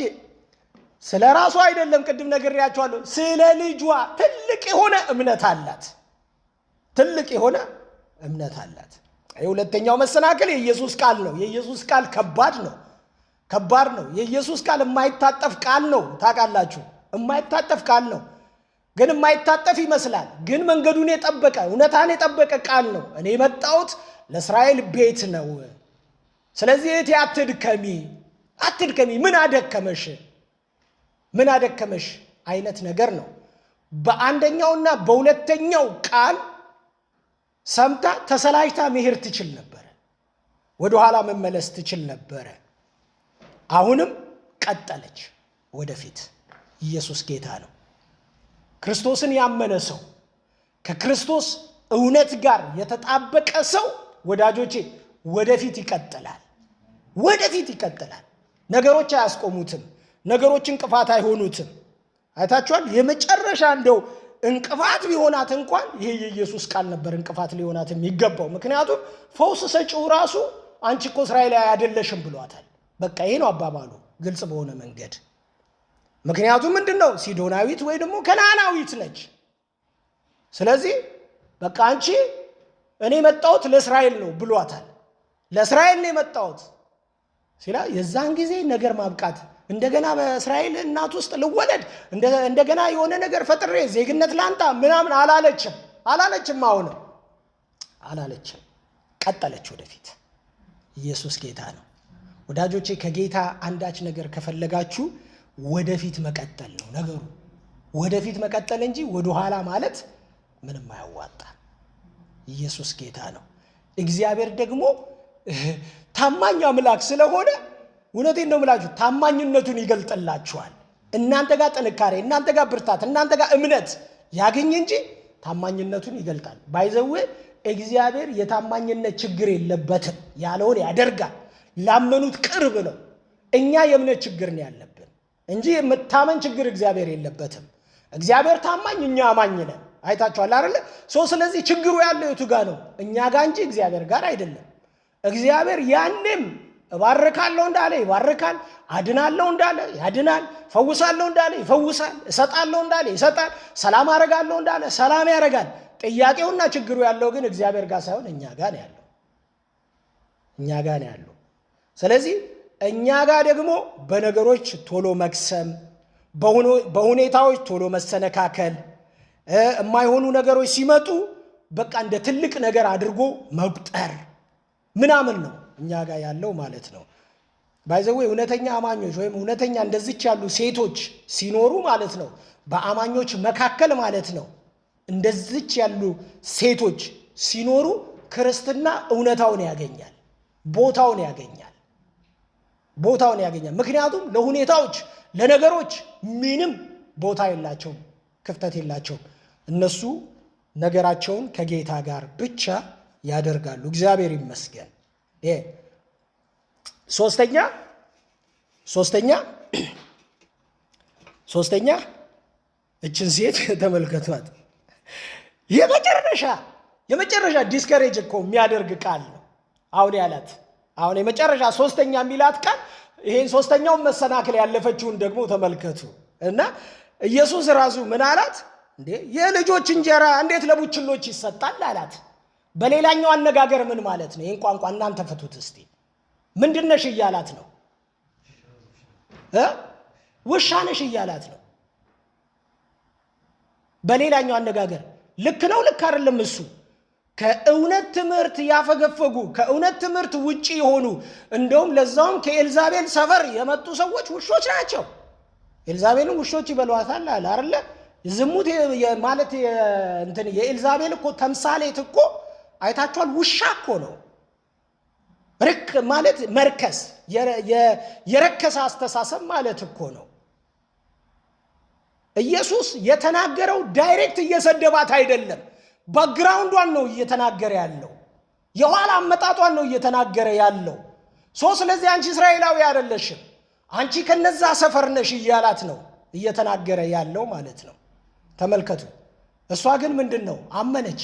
ስለ ራሷ አይደለም፣ ቅድም ነግሬያቸዋለሁ። ስለ ልጇ ትልቅ የሆነ እምነት አላት። የሁለተኛው መሰናክል የኢየሱስ ቃል ነው። የኢየሱስ ቃል ከባድ ነው። የኢየሱስ ቃል የማይታጠፍ ቃል ነው። ታውቃላችሁ፣ የማይታጠፍ ቃል ነው። ግን የማይታጠፍ ይመስላል። ግን መንገዱን የጠበቀ እውነታን የጠበቀ ቃል ነው። እኔ የመጣሁት ለእስራኤል ቤት ነው። ስለዚህ እህቴ አትድከሚ፣ ምን አደከመሽ አይነት ነገር ነው። በአንደኛውና በሁለተኛው ቃል ሰምታ ተሰላጅታ መሄድ ትችል ነበረ። ወደኋላ መመለስ ትችል ነበረ። አሁንም ቀጠለች ወደፊት። ኢየሱስ ጌታ ነው። ክርስቶስን ያመነ ሰው፣ ከክርስቶስ እውነት ጋር የተጣበቀ ሰው ወዳጆቼ ወደፊት ይቀጥላል። ነገሮች አያስቆሙትም። ነገሮች እንቅፋት አይሆኑትም። አይታችኋል። የመጨረሻ እንደው እንቅፋት ቢሆናት እንኳን ይሄ የኢየሱስ ቃል ነበር እንቅፋት ሊሆናት የሚገባው። ምክንያቱም ፈውስ ሰጪው ራሱ አንቺ እኮ እስራኤላዊ አይደለሽም ብሏታል። በቃ ይሄ ነው አባባሉ ግልጽ በሆነ መንገድ። ምክንያቱም ምንድነው? ሲዶናዊት ወይ ደግሞ ከነዓናዊት ነች። ስለዚህ በቃ አንቺ እኔ የመጣሁት ለእስራኤል ነው ብሏታል። ለእስራኤል ነው የመጣሁት ሲላ የዛን ጊዜ ነገር ማብቃት፣ እንደገና በእስራኤል እናት ውስጥ ልወለድ፣ እንደገና የሆነ ነገር ፈጥሬ ዜግነት ላንጣ ምናምን አላለችም። አሁንም አላለችም። ቀጠለች ወደፊት። ኢየሱስ ጌታ ነው ወዳጆቼ። ከጌታ አንዳች ነገር ከፈለጋችሁ ወደፊት መቀጠል ነው ነገሩ። ወደፊት መቀጠል እንጂ ወደኋላ ማለት ምንም አያዋጣ። ኢየሱስ ጌታ ነው። እግዚአብሔር ደግሞ ታማኝ አምላክ ስለሆነ እውነቴን ነው የምላችሁ ታማኝነቱን ይገልጥላችኋል። እናንተ ጋር ጥንካሬ፣ እናንተ ጋር ብርታት፣ እናንተ ጋር እምነት ያገኝ እንጂ ታማኝነቱን ይገልጣል። ባይዘው እግዚአብሔር የታማኝነት ችግር የለበትም። ያለውን ያደርጋል። ላመኑት ቅርብ ነው። እኛ የእምነት ችግር ነው ያለብን እንጂ የመታመን ችግር እግዚአብሔር የለበትም። እግዚአብሔር ታማኝ፣ እኛ አማኝ ነን። አይታችኋል አይደል? ስለዚህ ችግሩ ያለው የቱ ጋር ነው? እኛ ጋር እንጂ እግዚአብሔር ጋር አይደለም። እግዚአብሔር ያንም እባርካለሁ እንዳለ ይባርካል፣ አድናለሁ እንዳለ ያድናል፣ ፈውሳለሁ እንዳለ ይፈውሳል፣ እሰጣለሁ እንዳለ ይሰጣል፣ ሰላም አረጋለሁ እንዳለ ሰላም ያረጋል። ጥያቄውና ችግሩ ያለው ግን እግዚአብሔር ጋር ሳይሆን እኛ ጋር ነው ያለው። እኛ ጋር ነው ያለው። ስለዚህ እኛ ጋር ደግሞ በነገሮች ቶሎ መክሰም፣ በሁኔታዎች ቶሎ መሰነካከል፣ የማይሆኑ ነገሮች ሲመጡ በቃ እንደ ትልቅ ነገር አድርጎ መቁጠር ምናምን ነው እኛ ጋር ያለው ማለት ነው። ባይዘው እውነተኛ አማኞች ወይም እውነተኛ እንደዚች ያሉ ሴቶች ሲኖሩ ማለት ነው በአማኞች መካከል ማለት ነው እንደዚች ያሉ ሴቶች ሲኖሩ ክርስትና እውነታውን ያገኛል፣ ቦታውን ያገኛል። ምክንያቱም ለሁኔታዎች ለነገሮች ምንም ቦታ የላቸውም፣ ክፍተት የላቸውም። እነሱ ነገራቸውን ከጌታ ጋር ብቻ ያደርጋሉ። እግዚአብሔር ይመስገን። ሶስተኛ እችን ሴት ተመልከቷት። የመጨረሻ ዲስከሬጅ እኮ የሚያደርግ ቃል ነው አሁን ያላት። አሁን የመጨረሻ ሶስተኛ የሚላት ቃል ይሄን ሶስተኛውን መሰናክል ያለፈችውን ደግሞ ተመልከቱ። እና ኢየሱስ ራሱ ምን አላት? እንዴ የልጆች እንጀራ እንዴት ለቡችሎች ይሰጣል አላት። በሌላኛው አነጋገር ምን ማለት ነው? ይሄን ቋንቋ እናንተ ፈቱት እስቲ። ምንድነሽ እያላት ነው? ውሻ ነሽ እያላት ነው። በሌላኛው አነጋገር ልክ ነው ልክ አይደለም እሱ ከእውነት ትምህርት ያፈገፈጉ ከእውነት ትምህርት ውጪ የሆኑ እንደውም ለዛውም ከኤልዛቤል ሰፈር የመጡ ሰዎች ውሾች ናቸው። ኤልዛቤልን ውሾች ይበሏታል አለ አይደለ? ዝሙት ማለት እንትን የኤልዛቤል እኮ ተምሳሌት እኮ አይታችኋል። ውሻ እኮ ነው። ርክ ማለት መርከስ፣ የረከሰ አስተሳሰብ ማለት እኮ ነው። ኢየሱስ የተናገረው ዳይሬክት እየሰደባት አይደለም። ባክግራውንዷን ነው እየተናገረ ያለው። የኋላ አመጣጧን ነው እየተናገረ ያለው። ስለዚህ አንቺ እስራኤላዊ አይደለሽም፣ አንቺ ከነዛ ሰፈር ነሽ እያላት ነው እየተናገረ ያለው ማለት ነው። ተመልከቱ። እሷ ግን ምንድነው አመነች።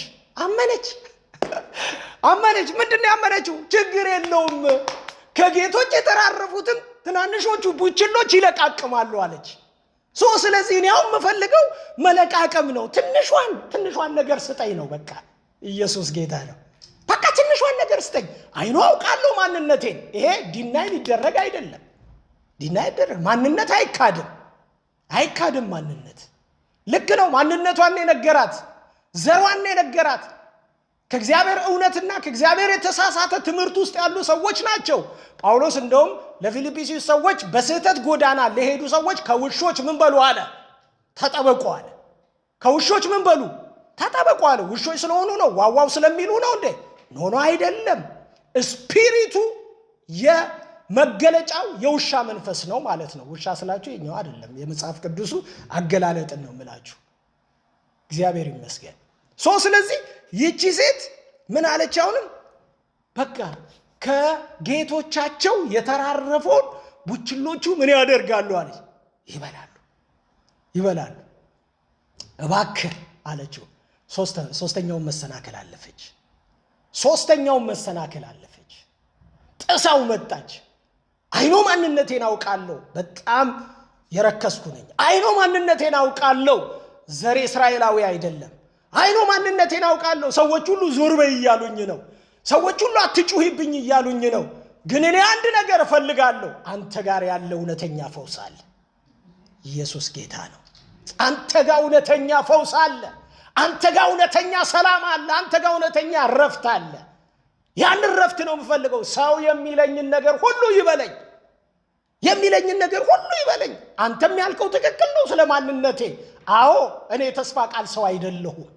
ምንድነው ያመነችው? ችግር የለውም ከጌቶች የተራረፉትን ትናንሾቹ ቡችሎች ይለቃቅማሉ አለች። ስለዚህ እኔ አሁን የምፈልገው መለቃቀም ነው። ትንሿን ነገር ስጠኝ ነው በቃ። ኢየሱስ ጌታ ነው። በቃ ትንሿን ነገር ስጠኝ። አይኑ አውቃለሁ ማንነቴን። ይሄ ዲናይ ሊደረግ አይደለም። ዲናይ ይደረግ። ማንነት አይካድም ማንነት። ልክ ነው። ማንነቷን የነገራት ዘሯን የነገራት ከእግዚአብሔር እውነትና ከእግዚአብሔር የተሳሳተ ትምህርት ውስጥ ያሉ ሰዎች ናቸው። ጳውሎስ እንደውም ለፊልጵስዩስ ሰዎች በስህተት ጎዳና ለሄዱ ሰዎች ከውሾች ምን በሉ አለ? ተጠበቁ አለ። ከውሾች ምን በሉ? ተጠበቁ አለ። ውሾች ስለሆኑ ነው? ዋዋው ስለሚሉ ነው እንዴ? ኖ አይደለም። ስፒሪቱ የመገለጫው የውሻ መንፈስ ነው ማለት ነው። ውሻ ስላችሁ የኛው አይደለም፣ የመጽሐፍ ቅዱሱ አገላለጥን ነው የምላችሁ። እግዚአብሔር ይመስገን። ስለዚህ ይቺ ሴት ምን አለች? አሁንም በቃ ከጌቶቻቸው የተራረፈውን ቡችሎቹ ምን ያደርጋሉ አለች? ይበላሉ። እባክህ አለችው። ሶስተኛውን መሰናከል አለፈች። ጥሳው መጣች። አይኖ ማንነቴን አውቃለሁ፣ በጣም የረከስኩ ነኝ። አይኖ ማንነቴን አውቃለሁ፣ ዘሬ እስራኤላዊ አይደለም። አይኖ ማንነቴን አውቃለሁ፣ ሰዎች ሁሉ ዞር በይ እያሉኝ ነው። ሰዎች ሁሉ አትጩሂብኝ እያሉኝ ነው። ግን እኔ አንድ ነገር እፈልጋለሁ። አንተ ጋር ያለ እውነተኛ ፈውስ አለ። ኢየሱስ ጌታ ነው። አንተ ጋር እውነተኛ ፈውስ አለ። አንተ ጋር እውነተኛ ሰላም አለ። አንተ ጋር እውነተኛ ረፍት አለ። ያን ረፍት ነው የምፈልገው። ሰው የሚለኝን ነገር ሁሉ ይበለኝ፣ አንተም ያልከው ትክክል ነው ስለ ማንነቴ። አዎ እኔ የተስፋ ቃል ሰው አይደለሁም።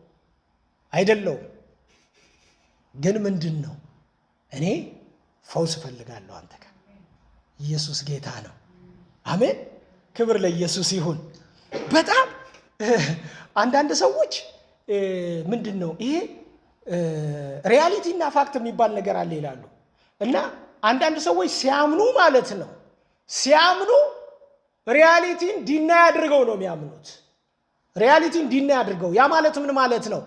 ግን ምንድን ነው እኔ ፈውስ እፈልጋለሁ አንተ ጋር። ኢየሱስ ጌታ ነው። አሜን። ክብር ለኢየሱስ ይሁን። በጣም አንዳንድ ሰዎች ምንድን ነው ይሄ ሪያሊቲ እና ፋክት የሚባል ነገር አለ ይላሉ። እና አንዳንድ ሰዎች ሲያምኑ ማለት ነው ሲያምኑ ሪያሊቲን ዲናይ አድርገው ነው የሚያምኑት። ሪያሊቲን ዲናይ አድርገው። ያ ማለት ምን ማለት ነው?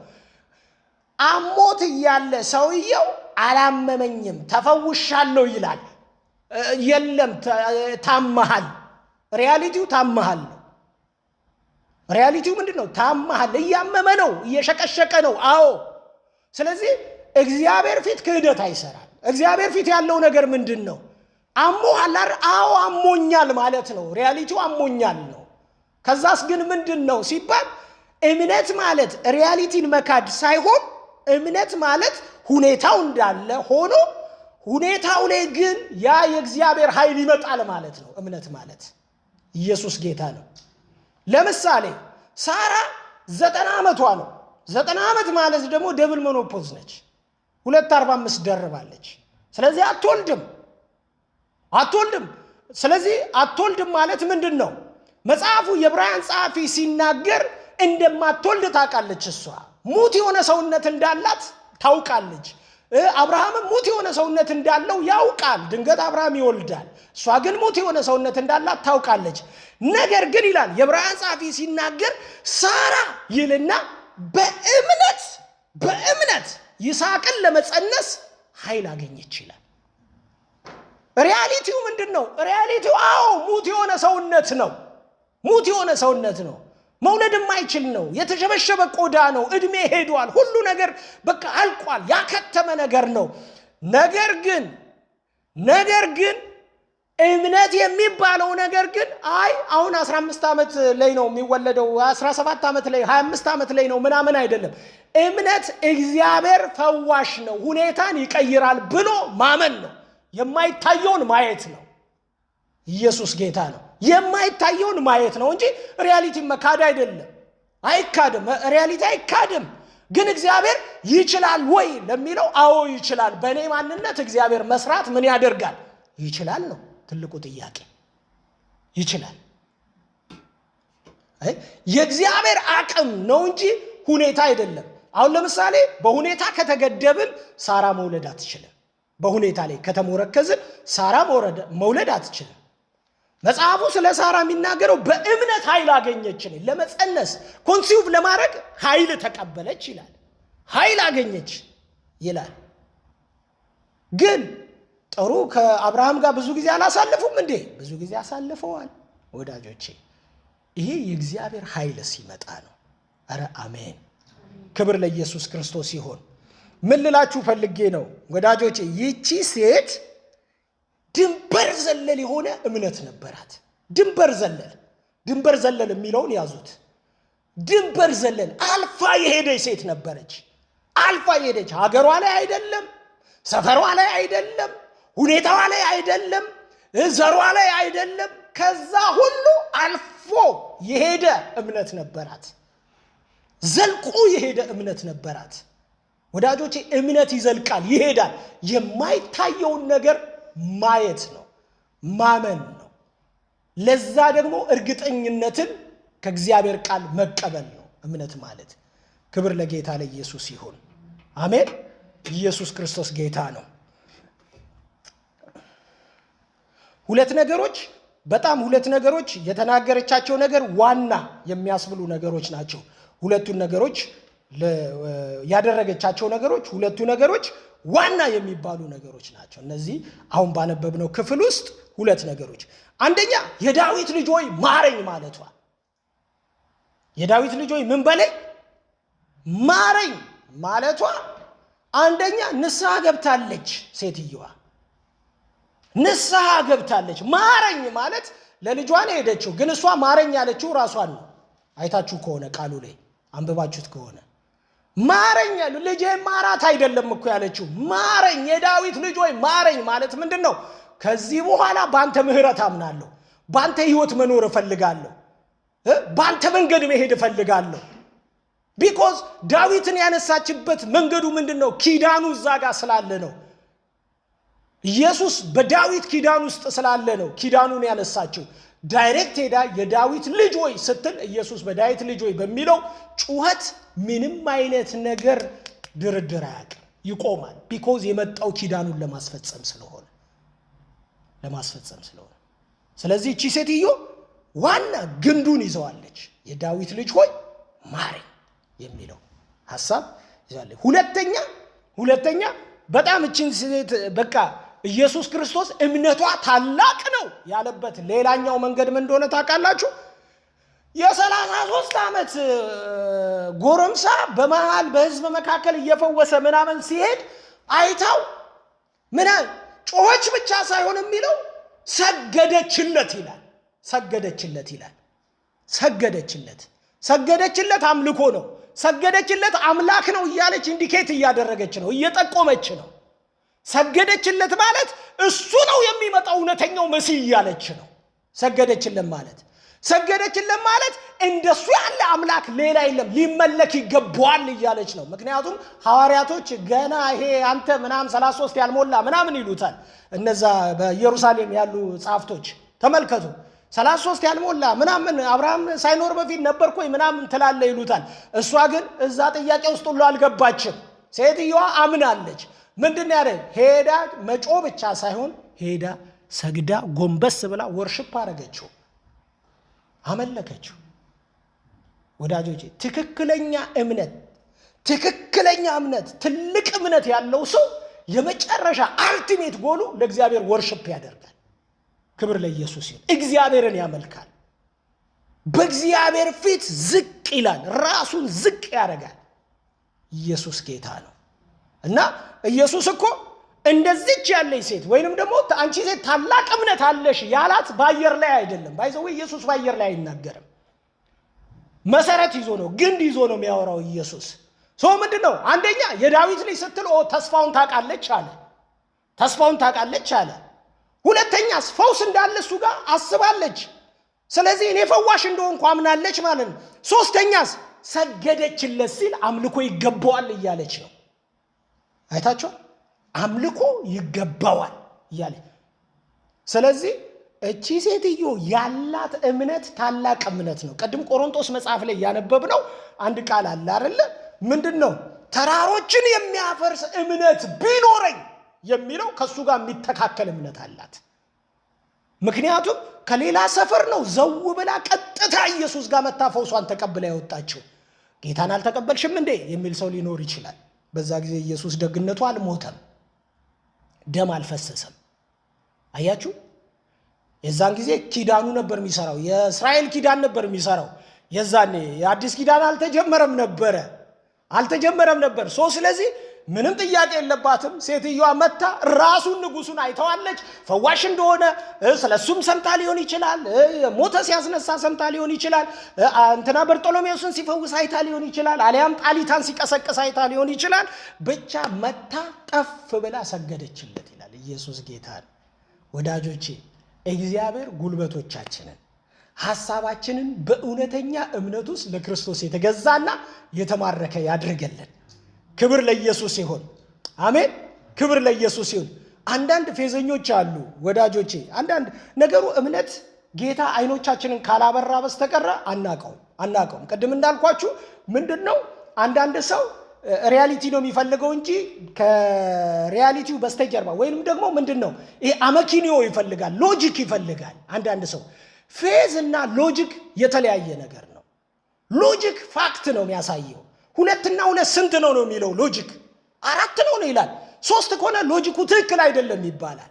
አሞት እያለ ሰውየው አላመመኝም ተፈውሻለሁ ይላል። የለም ታመሃል። ሪያሊቲው ታመሃል ነው። ሪያሊቲው ምንድን ነው? ታመሃል። እያመመ ነው፣ እየሸቀሸቀ ነው። አዎ። ስለዚህ እግዚአብሔር ፊት ክህደት አይሰራም። እግዚአብሔር ፊት ያለው ነገር ምንድን ነው? አሞሃል። አዎ አሞኛል ማለት ነው። ሪያሊቲው አሞኛል ነው። ከዛስ ግን ምንድን ነው ሲባል እምነት ማለት ሪያሊቲን መካድ ሳይሆን እምነት ማለት ሁኔታው እንዳለ ሆኖ ሁኔታው ላይ ግን ያ የእግዚአብሔር ኃይል ይመጣል ማለት ነው እምነት ማለት። ኢየሱስ ጌታ ነው። ለምሳሌ ሳራ 90 ዓመቷ ነው። 90 ዓመት ማለት ደግሞ ደብል ሞኖፖዝ ነች። 245 ደርባለች። ስለዚህ አትወልድም። ስለዚህ አትወልድም ማለት ምንድን ነው? መጽሐፉ የዕብራውያን ጸሐፊ ሲናገር እንደማትወልድ ታውቃለች። እሷ ሙት የሆነ ሰውነት እንዳላት ታውቃለች። አብርሃምም ሙት የሆነ ሰውነት እንዳለው ያውቃል። ድንገት አብርሃም ይወልዳል። እሷ ግን ሙት የሆነ ሰውነት እንዳላት ታውቃለች። ነገር ግን ይላል የዕብራውያን ጸሐፊ ሲናገር ሳራ ይልና በእምነት ይስሐቅን ለመጸነስ ኃይል አገኘች ይላል። ሪያሊቲው ምንድን ነው? ሪያሊቲው ሙት የሆነ ሰውነት ነው። ሙት የሆነ ሰውነት ነው። መውለድ የማይችል ነው። የተሸበሸበ ቆዳ ነው። እድሜ ሄዷል። ሁሉ ነገር በቃ አልቋል። ያከተመ ነገር ነው። ነገር ግን እምነት የሚባለው ነገር ግን አሁን 15 ዓመት ላይ ነው የሚወለደው፣ 17 ዓመት ላይ 25 ዓመት ላይ ነው ምናምን አይደለም። እምነት እግዚአብሔር ፈዋሽ ነው፣ ሁኔታን ይቀይራል ብሎ ማመን ነው። የማይታየውን ማየት ነው። ኢየሱስ ጌታ ነው። የማይታየውን ማየት ነው እንጂ ሪያሊቲ መካድ አይደለም። አይካድም። ሪያሊቲ አይካድም። ግን እግዚአብሔር ይችላል ወይ ለሚለው አዎ ይችላል። በእኔ ማንነት እግዚአብሔር መስራት ምን ያደርጋል? ይችላል ነው ትልቁ ጥያቄ። ይችላል። የእግዚአብሔር አቅም ነው እንጂ ሁኔታ አይደለም። አሁን ለምሳሌ በሁኔታ ከተገደብን ሳራ መውለድ አትችልም። በሁኔታ ላይ ከተሞረከዝን ሳራ መውለድ አትችልም። መጽሐፉ ስለ ሳራ የሚናገረው በእምነት ኃይል አገኘች፣ ለመጸነስ ኮንሲቭ ለማድረግ ኃይል ተቀበለች ይላል። ኃይል አገኘች ይላል። ግን ጥሩ ከአብርሃም ጋር ብዙ ጊዜ አላሳለፉም እንዴ? ብዙ ጊዜ አሳልፈዋል ወዳጆቼ። ይሄ የእግዚአብሔር ኃይል ሲመጣ ነው። አረ አሜን። ክብር ለኢየሱስ ክርስቶስ ይሁን። ምን ልላችሁ ፈልጌ ነው ወዳጆቼ፣ ይቺ ሴት ድንበር ዘለል የሆነ እምነት ነበራት። ድንበር ዘለል የሚለውን ያዙት። ድንበር ዘለል አልፋ የሄደች ሴት ነበረች። አልፋ የሄደች ሀገሯ ላይ አይደለም፣ ሰፈሯ ላይ አይደለም፣ ሁኔታዋ ላይ አይደለም፣ ዘሯ ላይ አይደለም። ከዛ ሁሉ አልፎ የሄደ እምነት ነበራት። ዘልቆ የሄደ እምነት ነበራት። ወዳጆቼ እምነት ይዘልቃል፣ ይሄዳል። የማይታየውን ነገር ማየት ነው፣ ማመን ነው። ለዛ ደግሞ እርግጠኝነትን ከእግዚአብሔር ቃል መቀበል ነው እምነት ማለት። ክብር ለጌታ ለኢየሱስ ይሁን። አሜን። ኢየሱስ ክርስቶስ ጌታ ነው። ሁለት ነገሮች የተናገረቻቸው ነገር ዋና የሚያስብሉ ነገሮች ናቸው። ሁለቱን ነገሮች ያደረገቻቸው ነገሮች ሁለቱ ነገሮች ዋና የሚባሉ ነገሮች ናቸው። እነዚህ አሁን ባነበብነው ክፍል ውስጥ ሁለት ነገሮች፣ አንደኛ የዳዊት ልጅ ሆይ ማረኝ ማለቷ። የዳዊት ልጅ ሆይ ምን በለኝ ማረኝ ማለቷ አንደኛ ንስሐ ገብታለች። ሴትየዋ ንስሐ ገብታለች። ማረኝ ማለት ለልጇ ነው ሄደችው፣ ግን እሷ ማረኝ ያለችው ራሷን ነው። አይታችሁ ከሆነ ቃሉ ላይ አንብባችሁት ከሆነ ማረኝ ልጄ ማራት አይደለም እኮ ያለችው፣ ማረኝ የዳዊት ልጅ ሆይ ማረኝ ማለት ምንድን ነው? ከዚህ በኋላ በአንተ ምህረት አምናለሁ፣ በአንተ ህይወት መኖር እፈልጋለሁ፣ በአንተ መንገድ መሄድ እፈልጋለሁ። ቢኮዝ ዳዊትን ያነሳችበት መንገዱ ምንድን ነው? ኪዳኑ እዛ ጋር ስላለ ነው። ኢየሱስ በዳዊት ኪዳን ውስጥ ስላለ ነው ኪዳኑን ያነሳችው። ዳይሬክት ሄዳ የዳዊት ልጅ ሆይ ስትል ኢየሱስ በዳዊት ልጅ ሆይ በሚለው ጩኸት ምንም አይነት ነገር ድርድር አያውቅም፣ ይቆማል። ቢኮዝ የመጣው ኪዳኑን ለማስፈጸም ስለሆነ ስለዚህ እቺ ሴትዮ ዋና ግንዱን ይዘዋለች። የዳዊት ልጅ ሆይ ማረኝ የሚለው ሐሳብ ይዛለች። ሁለተኛ በጣም እቺን ሴት በቃ ኢየሱስ ክርስቶስ እምነቷ ታላቅ ነው ያለበት ሌላኛው መንገድ ምን እንደሆነ ታውቃላችሁ? የ33 ዓመት ጎረምሳ በመሃል በህዝብ መካከል እየፈወሰ ምናምን ሲሄድ አይታው ጮኸች ብቻ ሳይሆን የሚለው ሰገደችለት ይላል። ሰገደችለት አምልኮ ነው። ሰገደችለት አምላክ ነው እያለች ኢንዲኬት እያደረገች ነው፣ እየጠቆመች ነው። ሰገደችለት ማለት እሱ ነው የሚመጣው እውነተኛው መሲህ እያለች ነው። ሰገደችለት ማለት እንደሱ ያለ አምላክ ሌላ የለም፣ ሊመለክ ይገባዋል እያለች ነው። ምክንያቱም ሐዋርያቶች ገና ይሄ አንተ ምናምን 33 ያልሞላ ምናምን ይሉታል። እነዛ በኢየሩሳሌም ያሉ ጻፍቶች ተመልከቱ፣ 33 ያልሞላ ምናምን አብርሃም ሳይኖር በፊት ነበርኩ ምናምን ትላለ ይሉታል። እሷ ግን እዛ ጥያቄ ውስጥ ሁሉ አልገባችም። ሴትዮዋ አምናለች። ምንድን ያለ ሄዳ መጮ ብቻ ሳይሆን ሄዳ ሰግዳ ጎንበስ ብላ ወርሽፕ አረገችው፣ አመለከችው። ወዳጆቼ ትክክለኛ እምነት ትልቅ እምነት ያለው ሰው የመጨረሻ አልቲሜት ጎሉ ለእግዚአብሔር ወርሽፕ ያደርጋል። ክብር ለኢየሱስ ይሁን። እግዚአብሔርን ያመልካል። በእግዚአብሔር ፊት ዝቅ ይላል፣ ራሱን ዝቅ ያደርጋል። ኢየሱስ ጌታ ነው። እና ኢየሱስ እኮ እንደዚች ያለች ሴት ወይንም ደግሞ አንቺ ሴት ታላቅ እምነት አለሽ ያላት በአየር ላይ አይደለም። ባይዘው ኢየሱስ በአየር ላይ አይናገርም። መሰረት ይዞ ነው፣ ግንድ ይዞ ነው የሚያወራው ኢየሱስ። ሰው ምንድነው? አንደኛ የዳዊት ልጅ ስትል ተስፋውን ታውቃለች አለ። ሁለተኛስ ፈውስ እንዳለ እሱ ጋር አስባለች። ስለዚህ እኔ ፈዋሽ እንደሆንኩ አምናለች ማለት ነው። ሶስተኛስ ሰገደችለት ሲል አምልኮ ይገባዋል እያለች ነው። አይታችሁ አምልኮ ይገባዋል እያለች። ስለዚህ እቺ ሴትዮ ያላት እምነት ታላቅ እምነት ነው። ቀድም ቆሮንቶስ መጽሐፍ ላይ ያነበብነው አንድ ቃል አለ አይደለ? ምንድነው? ተራሮችን የሚያፈርስ እምነት ቢኖረኝ የሚለው ከሱ ጋር የሚተካከል እምነት አላት። ምክንያቱም ከሌላ ሰፈር ነው ዘው ብላ ቀጥታ ኢየሱስ ጋር መታፈውሷን ተቀብላ ያወጣችው። ጌታን አልተቀበልሽም እንዴ የሚል ሰው ሊኖር ይችላል። በዛ ጊዜ ኢየሱስ ደግነቱ አልሞተም፣ ደም አልፈሰሰም። አያችሁ፣ የዛን ጊዜ ኪዳኑ ነበር የሚሰራው፣ የእስራኤል ኪዳን ነበር የሚሰራው። የዛኔ የአዲስ ኪዳን አልተጀመረም ነበር። ስለዚህ ምንም ጥያቄ የለባትም። ሴትዮዋ መታ ራሱን ንጉሱን አይተዋለች። ፈዋሽ እንደሆነ ስለሱም ሰምታ ሊሆን ይችላል። ሞተ ሲያስነሳ ሰምታ ሊሆን ይችላል። እንትና በርጦሎሜዎስን ሲፈውስ አይታ ሊሆን ይችላል። አሊያም ጣሊታን ሲቀሰቅስ አይታ ሊሆን ይችላል። ብቻ መታ ጠፍ ብላ ሰገደችለት ይላል። ኢየሱስ ጌታ ነው። ወዳጆቼ እግዚአብሔር ጉልበቶቻችንን ሐሳባችንን በእውነተኛ እምነት ውስጥ ለክርስቶስ የተገዛና የተማረከ ያድርገልን። ክብር ለኢየሱስ ይሁን። አሜን። ክብር ለኢየሱስ ይሁን። አንዳንድ ፌዘኞች አሉ ወዳጆቼ። አንዳንድ ነገሩ እምነት ጌታ አይኖቻችንን ካላበራ በስተቀር አናቀውም። ቅድም እንዳልኳችሁ ምንድነው አንዳንድ ሰው ሪያሊቲ ነው የሚፈልገው እንጂ ከሪያሊቲው በስተጀርባ ወይንም ደግሞ ምንድነው ይሄ አመኪኒዮ ይፈልጋል፣ ሎጂክ ይፈልጋል። አንዳንድ ሰው ፌዝ እና ሎጂክ የተለያየ ነገር ነው። ሎጂክ ፋክት ነው የሚያሳየው። 2 እና 2 ስንት ነው የሚለው ሎጂክ 4 ነው ይላል። 3 ከሆነ ሎጂኩ ትክክል አይደለም ይባላል።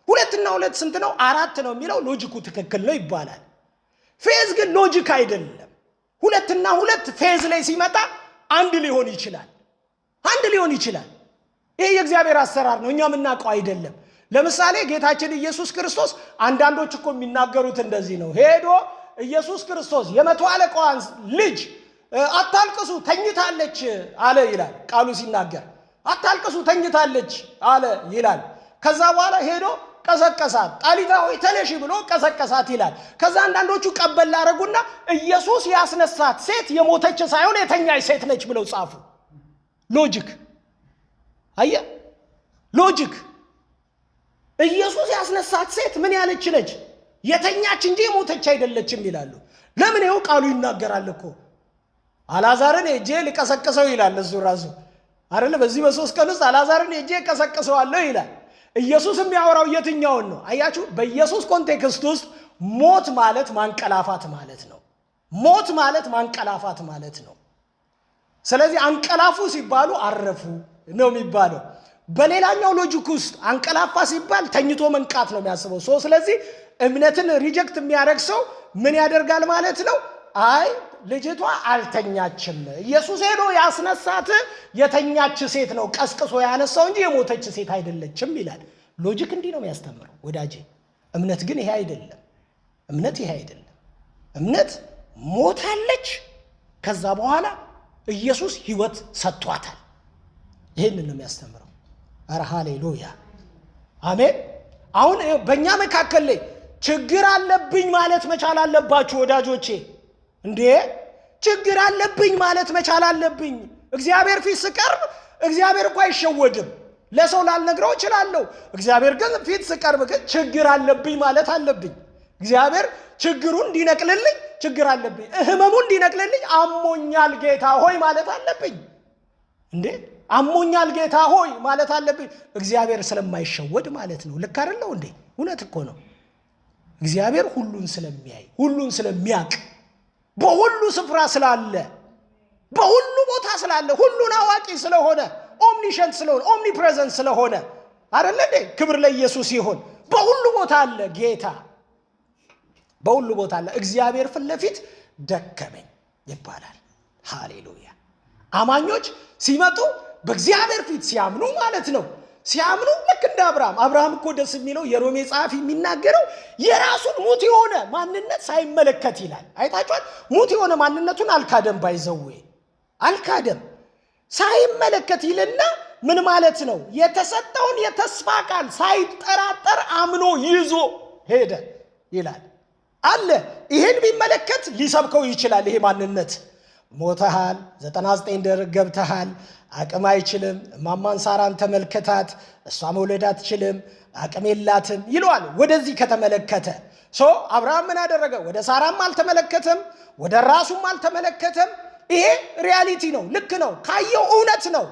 2 እና 2 ስንት ነው? 4 ነው የሚለው ሎጂኩ ትክክል ነው ይባላል። ፌዝ ግን ሎጂክ አይደለም። 2 እና 2 ፌዝ ላይ ሲመጣ አንድ ሊሆን ይችላል። ይሄ የእግዚአብሔር አሰራር ነው፣ እኛ የምናውቀው አይደለም። ለምሳሌ ጌታችን ኢየሱስ ክርስቶስ አንዳንዶች እኮ የሚናገሩት እንደዚህ ነው። ሄዶ ኢየሱስ ክርስቶስ የመቶ አለቃዋን ልጅ አታልቅሱ ተኝታለች አለ ይላል። ቃሉ ሲናገር አታልቅሱ ተኝታለች አለ ይላል። ከዛ በኋላ ሄዶ ቀሰቀሳት፣ ጣሊታ ሆይ ተነሺ ብሎ ቀሰቀሳት ይላል። ከዛ አንዳንዶቹ ቀበል አረጉና ኢየሱስ ያስነሳት ሴት የሞተች ሳይሆን የተኛች ሴት ነች ብለው ጻፉ። ሎጂክ ሎጂክ። ኢየሱስ ያስነሳት ሴት ምን ያለች ነች? የተኛች እንጂ የሞተች አይደለችም ይላሉ። ለምን? ይኸው ቃሉ ይናገራል እኮ አልዓዛርን ሄጄ ልቀሰቅሰው ይላል እሱ ራሱ አይደለ? በዚህ በ3 ቀን ውስጥ አልዓዛርን ሄጄ ቀሰቅሰዋለሁ ይላል። ኢየሱስ የሚያወራው የትኛውን ነው? አያችሁ፣ በኢየሱስ ኮንቴክስት ውስጥ ሞት ማለት ማንቀላፋት ማለት ነው። ሞት ማለት ማንቀላፋት ማለት ነው። ስለዚህ አንቀላፉ ሲባሉ አረፉ ነው የሚባለው። በሌላኛው ሎጂክ ውስጥ አንቀላፋ ሲባል ተኝቶ መንቃት ነው የሚያስበው ሰው። ስለዚህ እምነትን ሪጀክት የሚያደርግ ሰው ምን ያደርጋል ማለት ነው? አይ ልጅቷ አልተኛችም፣ ኢየሱስ ሄዶ ያስነሳት የተኛች ሴት ነው ቀስቅሶ ያነሳው እንጂ የሞተች ሴት አይደለችም ይላል። ሎጂክ እንዲህ ነው የሚያስተምረው ወዳጄ። እምነት ግን ይሄ አይደለም። እምነት ይሄ አይደለም። እምነት ሞታለች፣ ከዛ በኋላ ኢየሱስ ሕይወት ሰጥቷታል። ይሄንን ነው የሚያስተምረው። አረ ሃሌሉያ አሜን። አሁን በእኛ መካከል ላይ ችግር አለብኝ ማለት መቻል አለባችሁ ወዳጆቼ። እንዴ ችግር አለብኝ ማለት መቻል አለብኝ። እግዚአብሔር ፊት ስቀርብ እግዚአብሔር እኮ አይሸወድም። ለሰው ላልነግረው እችላለሁ። እግዚአብሔር ግን ፊት ስቀርብ ግን ችግር አለብኝ ማለት አለብኝ። እግዚአብሔር ችግሩን እንዲነቅልልኝ ችግር አለብኝ። ህመሙን እንዲነቅልልኝ አሞኛል ጌታ ሆይ ማለት አለብኝ። እንዴ አሞኛል ጌታ ሆይ ማለት አለብኝ። እግዚአብሔር ስለማይሸወድ ማለት ነው። ልክ አይደለው እንዴ? እውነት እኮ ነው። እግዚአብሔር ሁሉን ስለሚያይ ሁሉን ስለሚያውቅ በሁሉ ስፍራ ስላለ በሁሉ ቦታ ስላለ ሁሉን አዋቂ ስለሆነ ኦምኒሸንት ስለሆነ ኦምኒፕሬዘንት ስለሆነ አይደለ እንዴ? ክብር ለኢየሱስ ይሁን። በሁሉ ቦታ አለ ጌታ፣ በሁሉ ቦታ አለ። እግዚአብሔር ፊት ለፊት ደከመኝ ይባላል። ሃሌሉያ። አማኞች ሲመጡ በእግዚአብሔር ፊት ሲያምኑ ማለት ነው። ሲያምኑ ልክ እንደ አብርሃም እኮ ደስ የሚለው የሮሜ ጸሐፊ የሚናገረው የራሱን ሙት የሆነ ማንነት ሳይመለከት ይላል። አይታችኋል? ሙት የሆነ ማንነቱን አልካደም፣ ባይዘዌ አልካደም፣ ሳይመለከት ይልና ምን ማለት ነው? የተሰጠውን የተስፋ ቃል ሳይጠራጠር አምኖ ይዞ ሄደ ይላል አለ። ይሄን ቢመለከት ሊሰብከው ይችላል። ይሄ ማንነት ሞተሃል፣ 99 ደረጃ ገብተሃል፣ አቅም አይችልም፣ እማማን ሳራን ተመልከታት፣ እሷ መውለድ አትችልም፣ አቅም የላትም ይለዋል። ወደዚህ ከተመለከተ አብርሃም ምን አደረገ? ወደ ሳራም አልተመለከተም፣ ወደ ራሱም አልተመለከተም። ይሄ ሪያሊቲ ነው። ልክ ነው። ካየው እውነት ነው።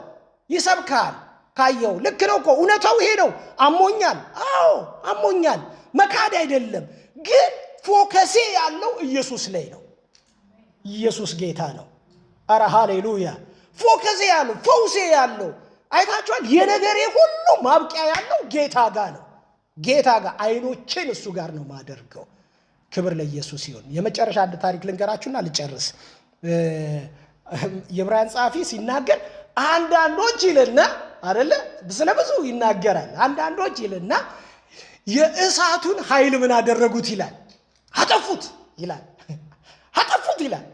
ይሰብካል። ካየው ልክ ነው እኮ እውነታው ይሄ ነው። አሞኛል፣ አዎ አሞኛል፣ መካድ አይደለም። ግን ፎከሴ ያለው ኢየሱስ ላይ ነው። ኢየሱስ ጌታ ነው። አረ ሃሌሉያ። ፎከሴ ያለው ፈውሴ ያለው አይታችኋል። የነገሬ ሁሉ ማብቂያ ያለው ጌታ ጋር ነው። ጌታ ጋር አይኖቼን እሱ ጋር ነው ማደርገው። ክብር ለኢየሱስ ይሁን። የመጨረሻ አንድ ታሪክ ልንገራችሁና ልጨርስ። የዕብራውያን ጸሐፊ ሲናገር አንዳንዶች ይልና አይደለ ስለብዙ ይናገራል። አንዳንዶች ይልና የእሳቱን ኃይል ምን አደረጉት ይላል? አጠፉት ይላል። አጠፉት ይላል።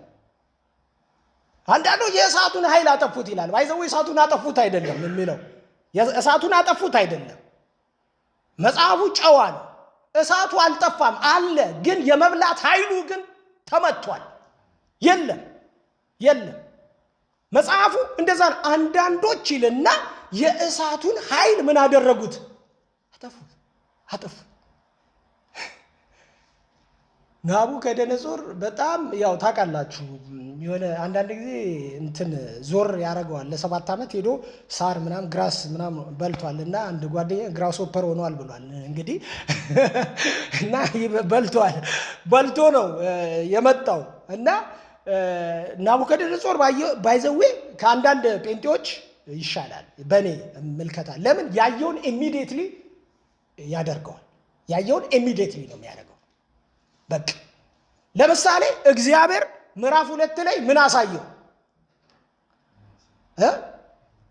አንዳንዶች የእሳቱን ኃይል አጠፉት ይላል። ባይዘው እሳቱን አጠፉት አይደለም የሚለው፣ እሳቱን አጠፉት አይደለም። መጽሐፉ ጨዋ ነው። እሳቱ አልጠፋም አለ፣ ግን የመብላት ኃይሉ ግን ተመቷል። የለም የለም። መጽሐፉ እንደዛ ነው። አንዳንዶች ይልና የእሳቱን ኃይል ምን አደረጉት? አጠፉት። አጠፉት። ናቡከደነጾር በጣም ያው ታውቃላችሁ የሆነ አንዳንድ ጊዜ እንትን ዞር ያደርገዋል። ለ7 ዓመት ሄዶ ሳር ምናምን ግራስ ምናምን በልቷልና አንድ ጓደኛ ግራስ ኦፐር ሆኗል ብሏል። እንግዲህ እና በልቷል፣ በልቶ ነው የመጣው። እና ናቡከደነጾር ባይዘዌ ከአንዳንድ ጴንጤዎች ይሻላል በእኔ ምልከታ። ለምን? ያየውን ኢሚዲየትሊ ያደርገዋል። ያየውን ኢሚዲየትሊ ነው የሚያደርገው። በቃ ለምሳሌ እግዚአብሔር ምዕራፍ 2 ላይ ምን አሳየው?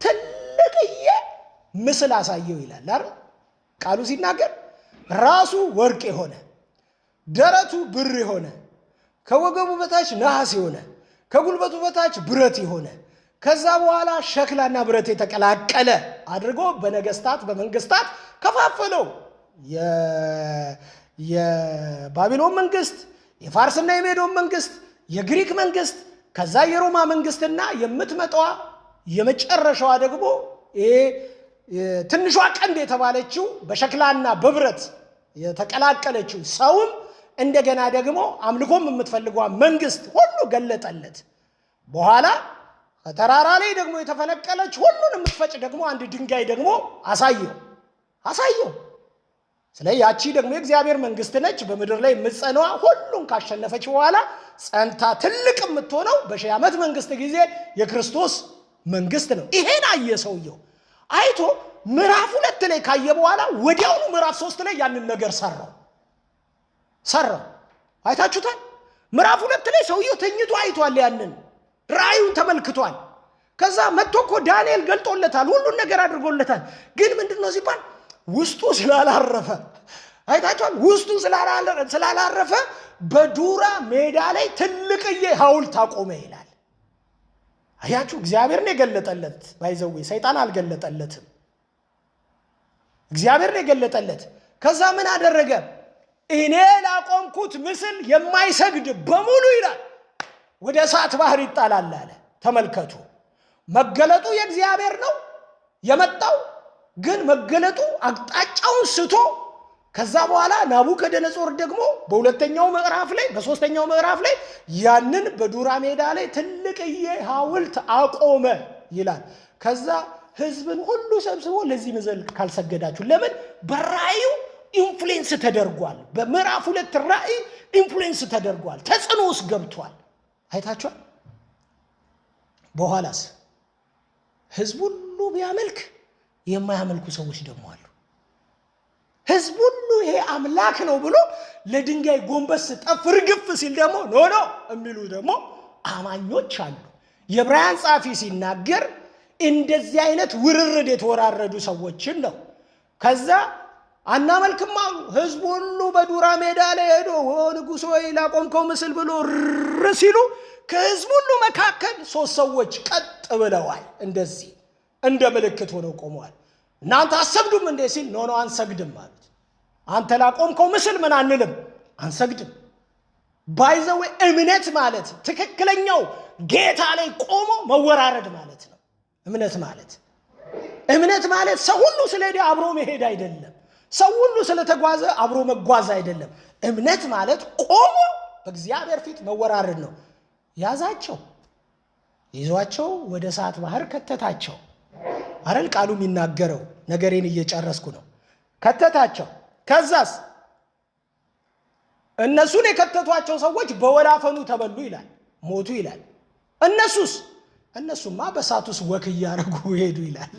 ትልቅዬ ምስል አሳየው ይላል አይደል? ቃሉ ሲናገር ራሱ ወርቅ የሆነ ደረቱ ብር የሆነ ከወገቡ በታች ነሐስ የሆነ ከጉልበቱ በታች ብረት የሆነ ከዛ በኋላ ሸክላና ብረት የተቀላቀለ አድርጎ በነገስታት በመንግስታት ከፋፈለው። የባቢሎን መንግስት፣ የፋርስና የሜዶን መንግስት፣ የግሪክ መንግስት፣ ከዛ የሮማ መንግስትና የምትመጣዋ የመጨረሻዋ ደግሞ ትንሿ ቀንድ የተባለችው በሸክላና በብረት የተቀላቀለችው ሰውም እንደገና ደግሞ አምልኮም የምትፈልገው መንግስት ሁሉ ገለጠለት። በኋላ ከተራራ ላይ ደግሞ የተፈነቀለች ሁሉን የምትፈጭ ደግሞ አንድ ድንጋይ ደግሞ አሳየው። ስለዚህ ያቺ ደግሞ የእግዚአብሔር መንግስት ነች። በምድር ላይ የምትጸናዋ ሁሉን ካሸነፈች በኋላ ጸንታ ትልቅ የምትሆነው በሺህ ዓመት መንግስት ጊዜ የክርስቶስ መንግስት ነው። ይሄን አየ ሰውየው። አይቶ ምዕራፍ 2 ላይ ካየ በኋላ ወዲያውኑ ምዕራፍ 3 ላይ ያንን ነገር ሰራው። አይታችሁታል? ምዕራፍ 2 ላይ ሰውየው ተኝቶ አይቷል። ያንን ራእዩን ተመልክቷል። ከዛ መጥቶ እኮ ዳንኤል ገልጦለታል፣ ሁሉን ነገር አድርጎለታል። ግን ምንድነው ሲባል ውስጡ ስላላረፈ፣ አይታችኋል? ውስጡ ስላላረፈ በዱራ ሜዳ ላይ ትልቅዬ ሐውልት አቆመ ይላል። አያችሁ፣ እግዚአብሔር ነው የገለጠለት። ባይዘው ሰይጣን አልገለጠለትም፣ እግዚአብሔር ነው የገለጠለት። ከዛ ምን አደረገ? እኔ ላቆምኩት ምስል የማይሰግድ በሙሉ ይላል ወደ እሳት ባህር ይጣላል አለ። ተመልከቱ፣ መገለጡ የእግዚአብሔር ነው የመጣው፣ ግን መገለጡ አቅጣጫውን ስቶ ከዛ በኋላ ናቡከደነጾር ደግሞ በሁለተኛው ምዕራፍ ላይ በሶስተኛው ምዕራፍ ላይ ያንን በዱራ ሜዳ ላይ ትልቅዬ ሐውልት አቆመ ይላል። ከዛ ህዝብን ሁሉ ሰብስቦ ለዚህ ምስል ካልሰገዳችሁ፣ ለምን በራእዩ ኢንፍሉዌንስ ተደርጓል። በምዕራፍ 2 ራእይ ኢንፍሉዌንስ ተደርጓል፣ ተጽዕኖ ውስጥ ገብቷል። አይታችኋል? በኋላስ ህዝብ ሁሉ ቢያመልክ የማያመልኩ ሰዎች ደግሞ አሉ። ህዝብ ሁሉ ይሄ አምላክ ነው ብሎ ለድንጋይ ጎንበስ ጠፍር ግፍ ሲል ደግሞ ኖ የሚሉ ደግሞ አማኞች አሉ። የዕብራውያን ጻፊ ሲናገር እንደዚህ አይነት ውርርድ የተወራረዱ ሰዎችን ነው። ከዛ አናመልክም አሉ። ህዝብ ሁሉ በዱራ ሜዳ ላይ ሄዶ ንጉሥ ሆይ ላቆምከው ምስል ብሎ ሲሉ ከህዝብ ሁሉ መካከል 3 ሰዎች ቀጥ ብለዋል። እንደዚህ እንደ ምልክት ሆነው ቆመዋል። እናንተ አሰግዱም እንዴ ሲል ኖ አንሰግድም ማለት። አንተ ላቆምከው ምስል ምን አንልም፣ አንሰግድም። ባይዘው እምነት ማለት ትክክለኛው ጌታ ላይ ቆሞ መወራረድ ማለት ነው። እምነት ማለት ሰው ሁሉ ስለሄደ አብሮ መሄድ አይደለም። ሰው ሁሉ ስለተጓዘ አብሮ መጓዝ አይደለም። እምነት ማለት ቆሞ በእግዚአብሔር ፊት መወራረድ ነው። ይዟቸው ወደ እሳት ባህር ከተታቸው። አረል ቃሉ የሚናገረው ነገሬን እየጨረስኩ ነው። ከተታቸው። ከዛስ እነሱን የከተቷቸው ሰዎች በወላፈኑ ተበሉ ይላል፣ ሞቱ ይላል። እነሱማ በእሳት ውስጥ ወክ እያረጉ ሄዱ ይላል።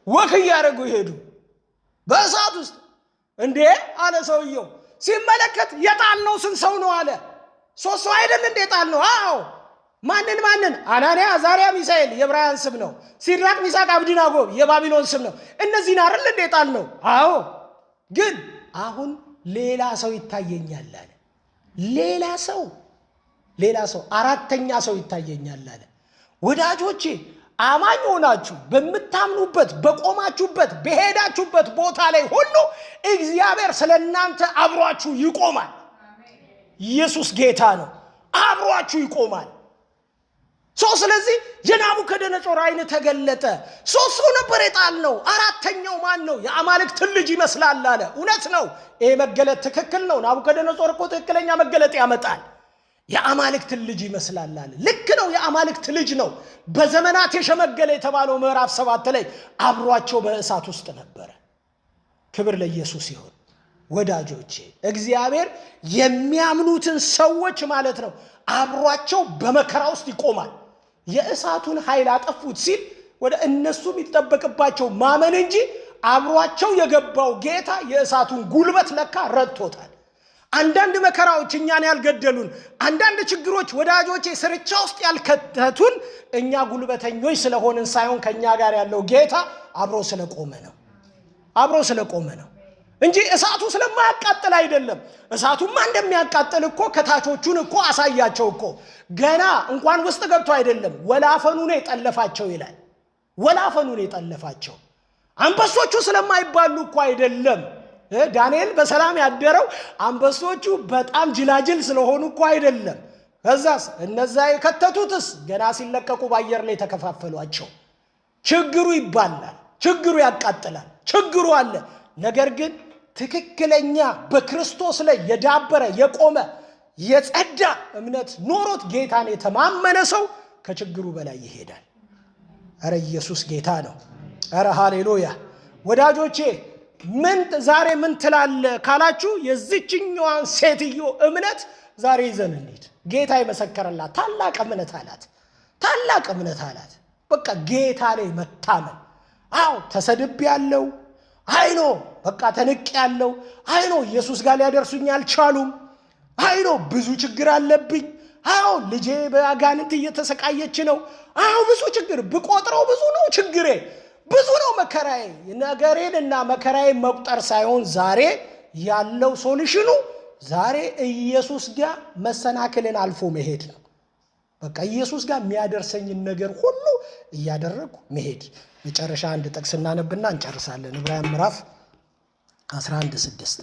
ወክ እያረጉ ሄዱ በእሳት ውስጥ። እንዴ አለ ሰውየው ሲመለከት፣ የጣልነው ስንት ሰው ነው አለ። 3 ሰው አይደል እንዴ ጣልነው? አዎ። ማንን? አናንያ፣ አዛርያ፣ ሚሳኤል የዕብራውያን ስም ነው። ሲድራቅ፣ ሚሳቅ፣ አብደናጎ የባቢሎን ስም ነው። እነዚህን አይደል እንዴ ጣልነው? አዎ። ግን አሁን ሌላ ሰው ይታየኛል አለ። ሌላ ሰው አራተኛ ሰው ይታየኛል አለ። ወዳጆቼ አማኝ ሆናችሁ በምታምኑበት በቆማችሁበት በሄዳችሁበት ቦታ ላይ ሁሉ እግዚአብሔር ስለናንተ አብሯችሁ ይቆማል። ኢየሱስ ጌታ ነው። አብሯችሁ ይቆማል። ስለዚህ የናቡከደነጾር ዓይን ተገለጠ። 3 ሰው ነበር የጣልነው፣ አራተኛው ማን ነው? የአማልክት ልጅ ይመስላል አለ። እውነት ነው። ይሄ መገለጥ ትክክል ነው። ናቡከደነጾር እኮ ትክክለኛ መገለጥ ያመጣል። የአማልክት ልጅ ይመስላል አለ። ልክ ነው። የአማልክት ልጅ ነው። በዘመናት የሸመገለ የተባለው ምዕራፍ 7 ላይ አብሯቸው በእሳት ውስጥ ነበረ። ክብር ለኢየሱስ ይሁን። ወዳጆቼ እግዚአብሔር የሚያምኑትን ሰዎች ማለት ነው አብሯቸው በመከራ ውስጥ ይቆማል። የእሳቱን ኃይል አጠፉት ሲል ወደ እነሱ የሚጠበቅባቸው ማመን እንጂ አብሯቸው የገባው ጌታ የእሳቱን ጉልበት ለካ ረድቶታል። አንዳንድ መከራዎች እኛን ያልገደሉን፣ አንዳንድ ችግሮች ወዳጆቼ ስርቻ ውስጥ ያልከተቱን እኛ ጉልበተኞች ስለሆንን ሳይሆን ከኛ ጋር ያለው ጌታ አብሮ ስለቆመ ነው እንጂ እሳቱ ስለማያቃጥል አይደለም። እሳቱማ እንደሚያቃጥል እኮ ከታቾቹን እኮ አሳያቸው እኮ ገና እንኳን ውስጥ ገብቶ አይደለም፣ ወላፈኑ ነው የጠለፋቸው ይላል። ወላፈኑ ነው የጠለፋቸው። አንበሶቹ ስለማይባሉ እኮ አይደለም። ዳንኤል በሰላም ያደረው አንበሶቹ በጣም ጅላጅል ስለሆኑ እኮ አይደለም። ከዛስ እነዛ የከተቱትስ ገና ሲለቀቁ በአየር ላይ ተከፋፈሏቸው። ችግሩ ይባላል። ችግሩ ያቃጥላል፣ ችግሩ አለ። ነገር ግን ትክክለኛ በክርስቶስ ላይ የዳበረ የቆመ የጸዳ እምነት ኖሮት ጌታን የተማመነ ሰው ከችግሩ በላይ ይሄዳል። አረ ኢየሱስ ጌታ ነው። አረ ሃሌሉያ። ወዳጆቼ ዛሬ ምን ትላለ ካላችሁ የዚህኛዋን ሴትዮ እምነት ዛሬ ይዘን እንሂድ። ጌታ የመሰከረላት ታላቅ እምነት አላት፣ ታላቅ እምነት አላት። በቃ ጌታ ላይ መታመን። አዎ ተሰድብ ያለው አይኖ በቃ ተንቅ ያለው አይኖ ኢየሱስ ጋር ሊያደርሱኝ አልቻሉም። አይኖ ብዙ ችግር አለብኝ። አዎ ልጄ በአጋንንት እየተሰቃየች ነው። አዎ ብዙ ችግር ብቆጥረው ብዙ ነው ችግሬ፣ ብዙ ነው መከራዬ። ነገሬንና መከራዬን መቁጠር ሳይሆን ዛሬ ያለው ሶሉሽኑ ዛሬ ኢየሱስ ጋር መሰናክልን አልፎ መሄድ ነው። በቃ ኢየሱስ ጋር የሚያደርሰኝን ነገር ሁሉ እያደረኩ መሄድ። መጨረሻ አንድ ጥቅስ እናነብና እንጨርሳለን። ዕብራውያን ምዕራፍ 11:6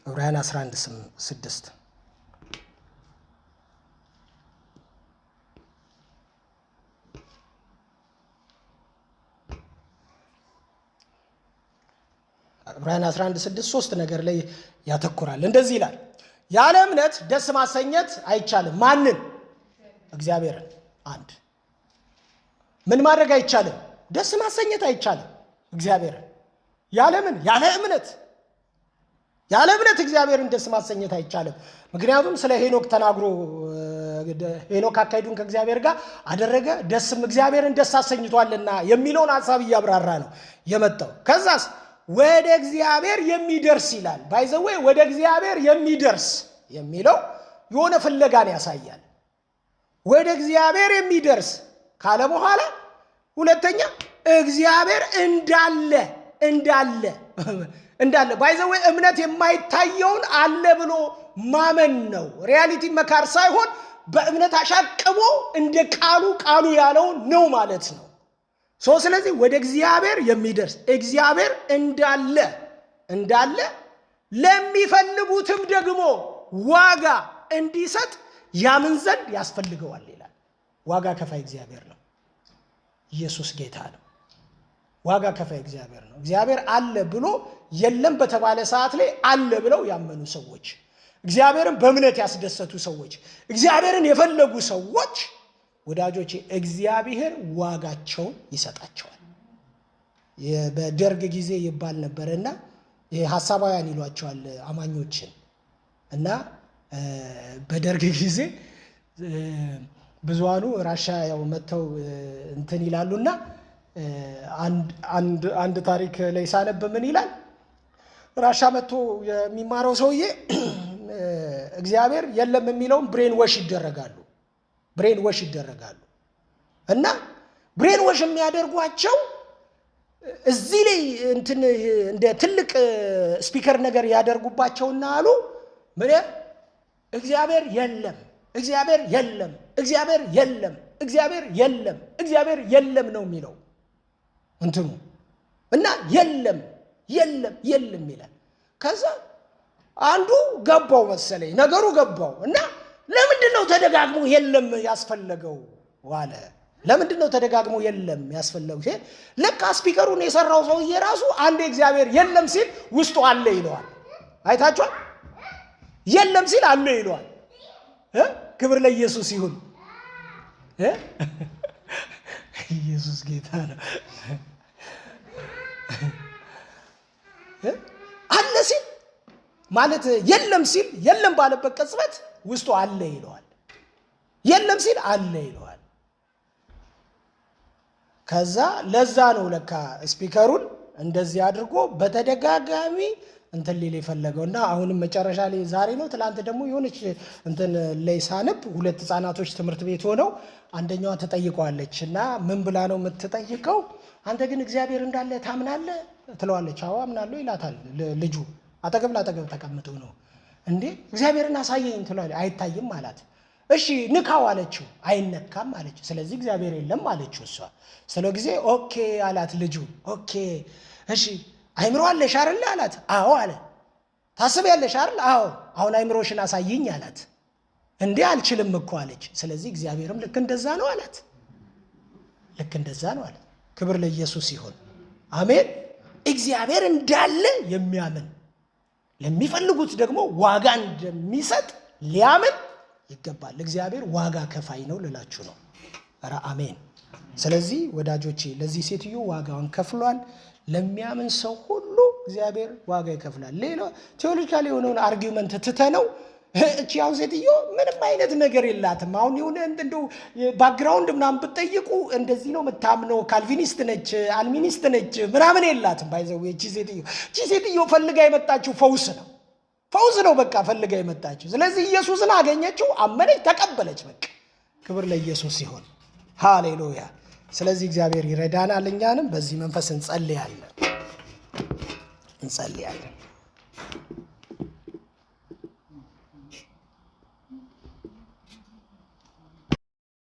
ዕብራውያን 11:6 ዕብራውያን 11:6 ሶስት ነገር ላይ ያተኩራል። እንደዚህ ይላል፣ ያለ እምነት ደስ ማሰኘት አይቻልም። ማንን? እግዚአብሔርን። አንድ ምን ማድረግ አይቻልም? ደስ ማሰኘት አይቻልም እግዚአብሔርን። ያለምን? ያለ እምነት፣ ያለ እምነት እግዚአብሔርን ደስ ማሰኘት አይቻልም። ምክንያቱም ስለ ሄኖክ ተናግሮ ሄኖክ አካሄዱን ከእግዚአብሔር ጋር አደረገ ደስም እግዚአብሔርን ደስ አሰኝቷልና የሚለውን ሐሳብ እያብራራ ነው የመጣው። ከዛስ ወደ እግዚአብሔር የሚደርስ ይላል። ባይዘዌ ወደ እግዚአብሔር የሚደርስ የሚለው የሆነ ፍለጋን ያሳያል። ወደ እግዚአብሔር የሚደርስ ካለ በኋላ ሁለተኛ እግዚአብሔር እንዳለ ባይዘዌ እምነት የማይታየውን አለ ብሎ ማመን ነው። ሪያሊቲ መካር ሳይሆን በእምነት አሻቅቦ እንደ ቃሉ ያለውን ነው ማለት ነው። ስለዚህ ወደ እግዚአብሔር የሚደርስ እግዚአብሔር እንዳለ ለሚፈልጉትም ደግሞ ዋጋ እንዲሰጥ ያምን ዘንድ ያስፈልገዋል ይላል። ዋጋ ከፋይ እግዚአብሔር ነው። ኢየሱስ ጌታ ነው። ዋጋ ከፋይ እግዚአብሔር ነው። እግዚአብሔር አለ ብሎ የለም በተባለ ሰዓት ላይ አለ ብለው ያመኑ ሰዎች፣ እግዚአብሔርን በእምነት ያስደሰቱ ሰዎች፣ እግዚአብሔርን የፈለጉ ሰዎች ወዳጆቼ እግዚአብሔር ዋጋቸውን ይሰጣቸዋል። በደርግ ጊዜ ይባል ነበርና ሐሳባውያን ይሏቸዋል አማኞችን እና በደርግ ጊዜ ብዙዋኑ ራሻ ያው መተው እንትን ይላሉና አንድ ታሪክ ላይ ሳነብ ምን ይላል? ራሻ መጥቶ የሚማረው ሰውዬ እግዚአብሔር የለም የሚለውን ብሬን ወሽ ይደረጋሉ እና ብሬን ወሽ የሚያደርጓቸው እዚህ ላይ እንደ ትልቅ ስፒከር ነገር ያደርጉባቸውና አሉ ምን እግዚአብሔር የለም ነው የሚለው እንትኑ እና የለም ይላል። ከዛ አንዱ ገባው መሰለኝ ነገሩ ገባው እና ለምንድነው ተደጋግሞ የለም ያስፈለገው ዋለ። ለምንድነው ተደጋግሞ የለም ያስፈለገው? ለካ ስፒከሩን የሰራው ሰውዬ ራሱ አንድ እግዚአብሔር የለም ሲል ውስጡ አለ ይለዋል። አይታችኋል? የለም ሲል አለ ይለዋል። ክብር ለኢየሱስ ይሁን። ኢየሱስ ጌታ ነው። አለ ሲል ማለት የለም ሲል የለም ባለበት ቅጽበት ውስጡ አለ ይለዋል። የለም ሲል አለ ይለዋል። ከዛ ለዛ ነው ለካ ስፒከሩን እንደዚህ አድርጎ በተደጋጋሚ እንትን ሊል የፈለገውና አሁንም መጨረሻ ላይ ዛሬ ነው ትላንት ደግሞ የሆነች እንትን ላይ ሳነብ ሁለት ህፃናቶች ትምህርት ቤት ሆነው አንደኛዋ ተጠይቀዋለች እና ምን ብላ ነው የምትጠይቀው? አንተ ግን እግዚአብሔር እንዳለ ታምናለህ ትለዋለች። አዎ አምናለሁ ይላታል ልጁ። አጠገብ ላጠገብ ተቀምጠው ነው እንዴ እግዚአብሔርን አሳየኝ ትላለች። አይታይም አላት። እሺ ንካው አለችው። አይነካም አለች። ስለዚህ እግዚአብሔር የለም አለችው እሷ። ስለጊዜ ኦኬ አላት ልጁ። ኦኬ እሺ አይምሮ አለሽ አይደል አላት። አዎ አለ። ታስቢያለሽ አይደል? አዎ። አሁን አይምሮሽን አሳይኝ አላት። እንዴ አልችልም እኮ አለች። ስለዚህ እግዚአብሔርም ልክ እንደዛ ነው አላት። ልክ እንደዛ ነው አለ። ክብር ለኢየሱስ ይሁን። አሜን። እግዚአብሔር እንዳለ የሚያምን ለሚፈልጉት ደግሞ ዋጋ እንደሚሰጥ ሊያምን ይገባል። እግዚአብሔር ዋጋ ከፋይ ነው ልላችሁ ነው። ኧረ አሜን። ስለዚህ ወዳጆቼ ለዚህ ሴትዮ ዋጋውን ከፍሏል። ለሚያምን ሰው ሁሉ እግዚአብሔር ዋጋ ይከፍላል። ሌላ ቴዎሎጂካሊ የሆነውን አርጊውመንት ትተነው እቺ ያው ሴትዮ ምንም አይነት ነገር የላትም። አሁን የሆነ እንደው ባክግራውንድ ምናምን ብትጠይቁ እንደዚህ ነው የምታምነው፣ ካልቪኒስት ነች፣ አልሚኒስት ነች ምናምን የላትም። ባይዘው እቺ ሴትዮ ፈልጋ የመጣችው ፈውስ ነው። በቃ ፈልጋ የመጣችው። ስለዚህ ኢየሱስን አገኘችው፣ አመነች፣ ተቀበለች። በቃ ክብር ለኢየሱስ ይሁን። ሃሌሉያ። ስለዚህ እግዚአብሔር ይረዳናል። እኛንም በዚህ መንፈስ እንጸልያለን።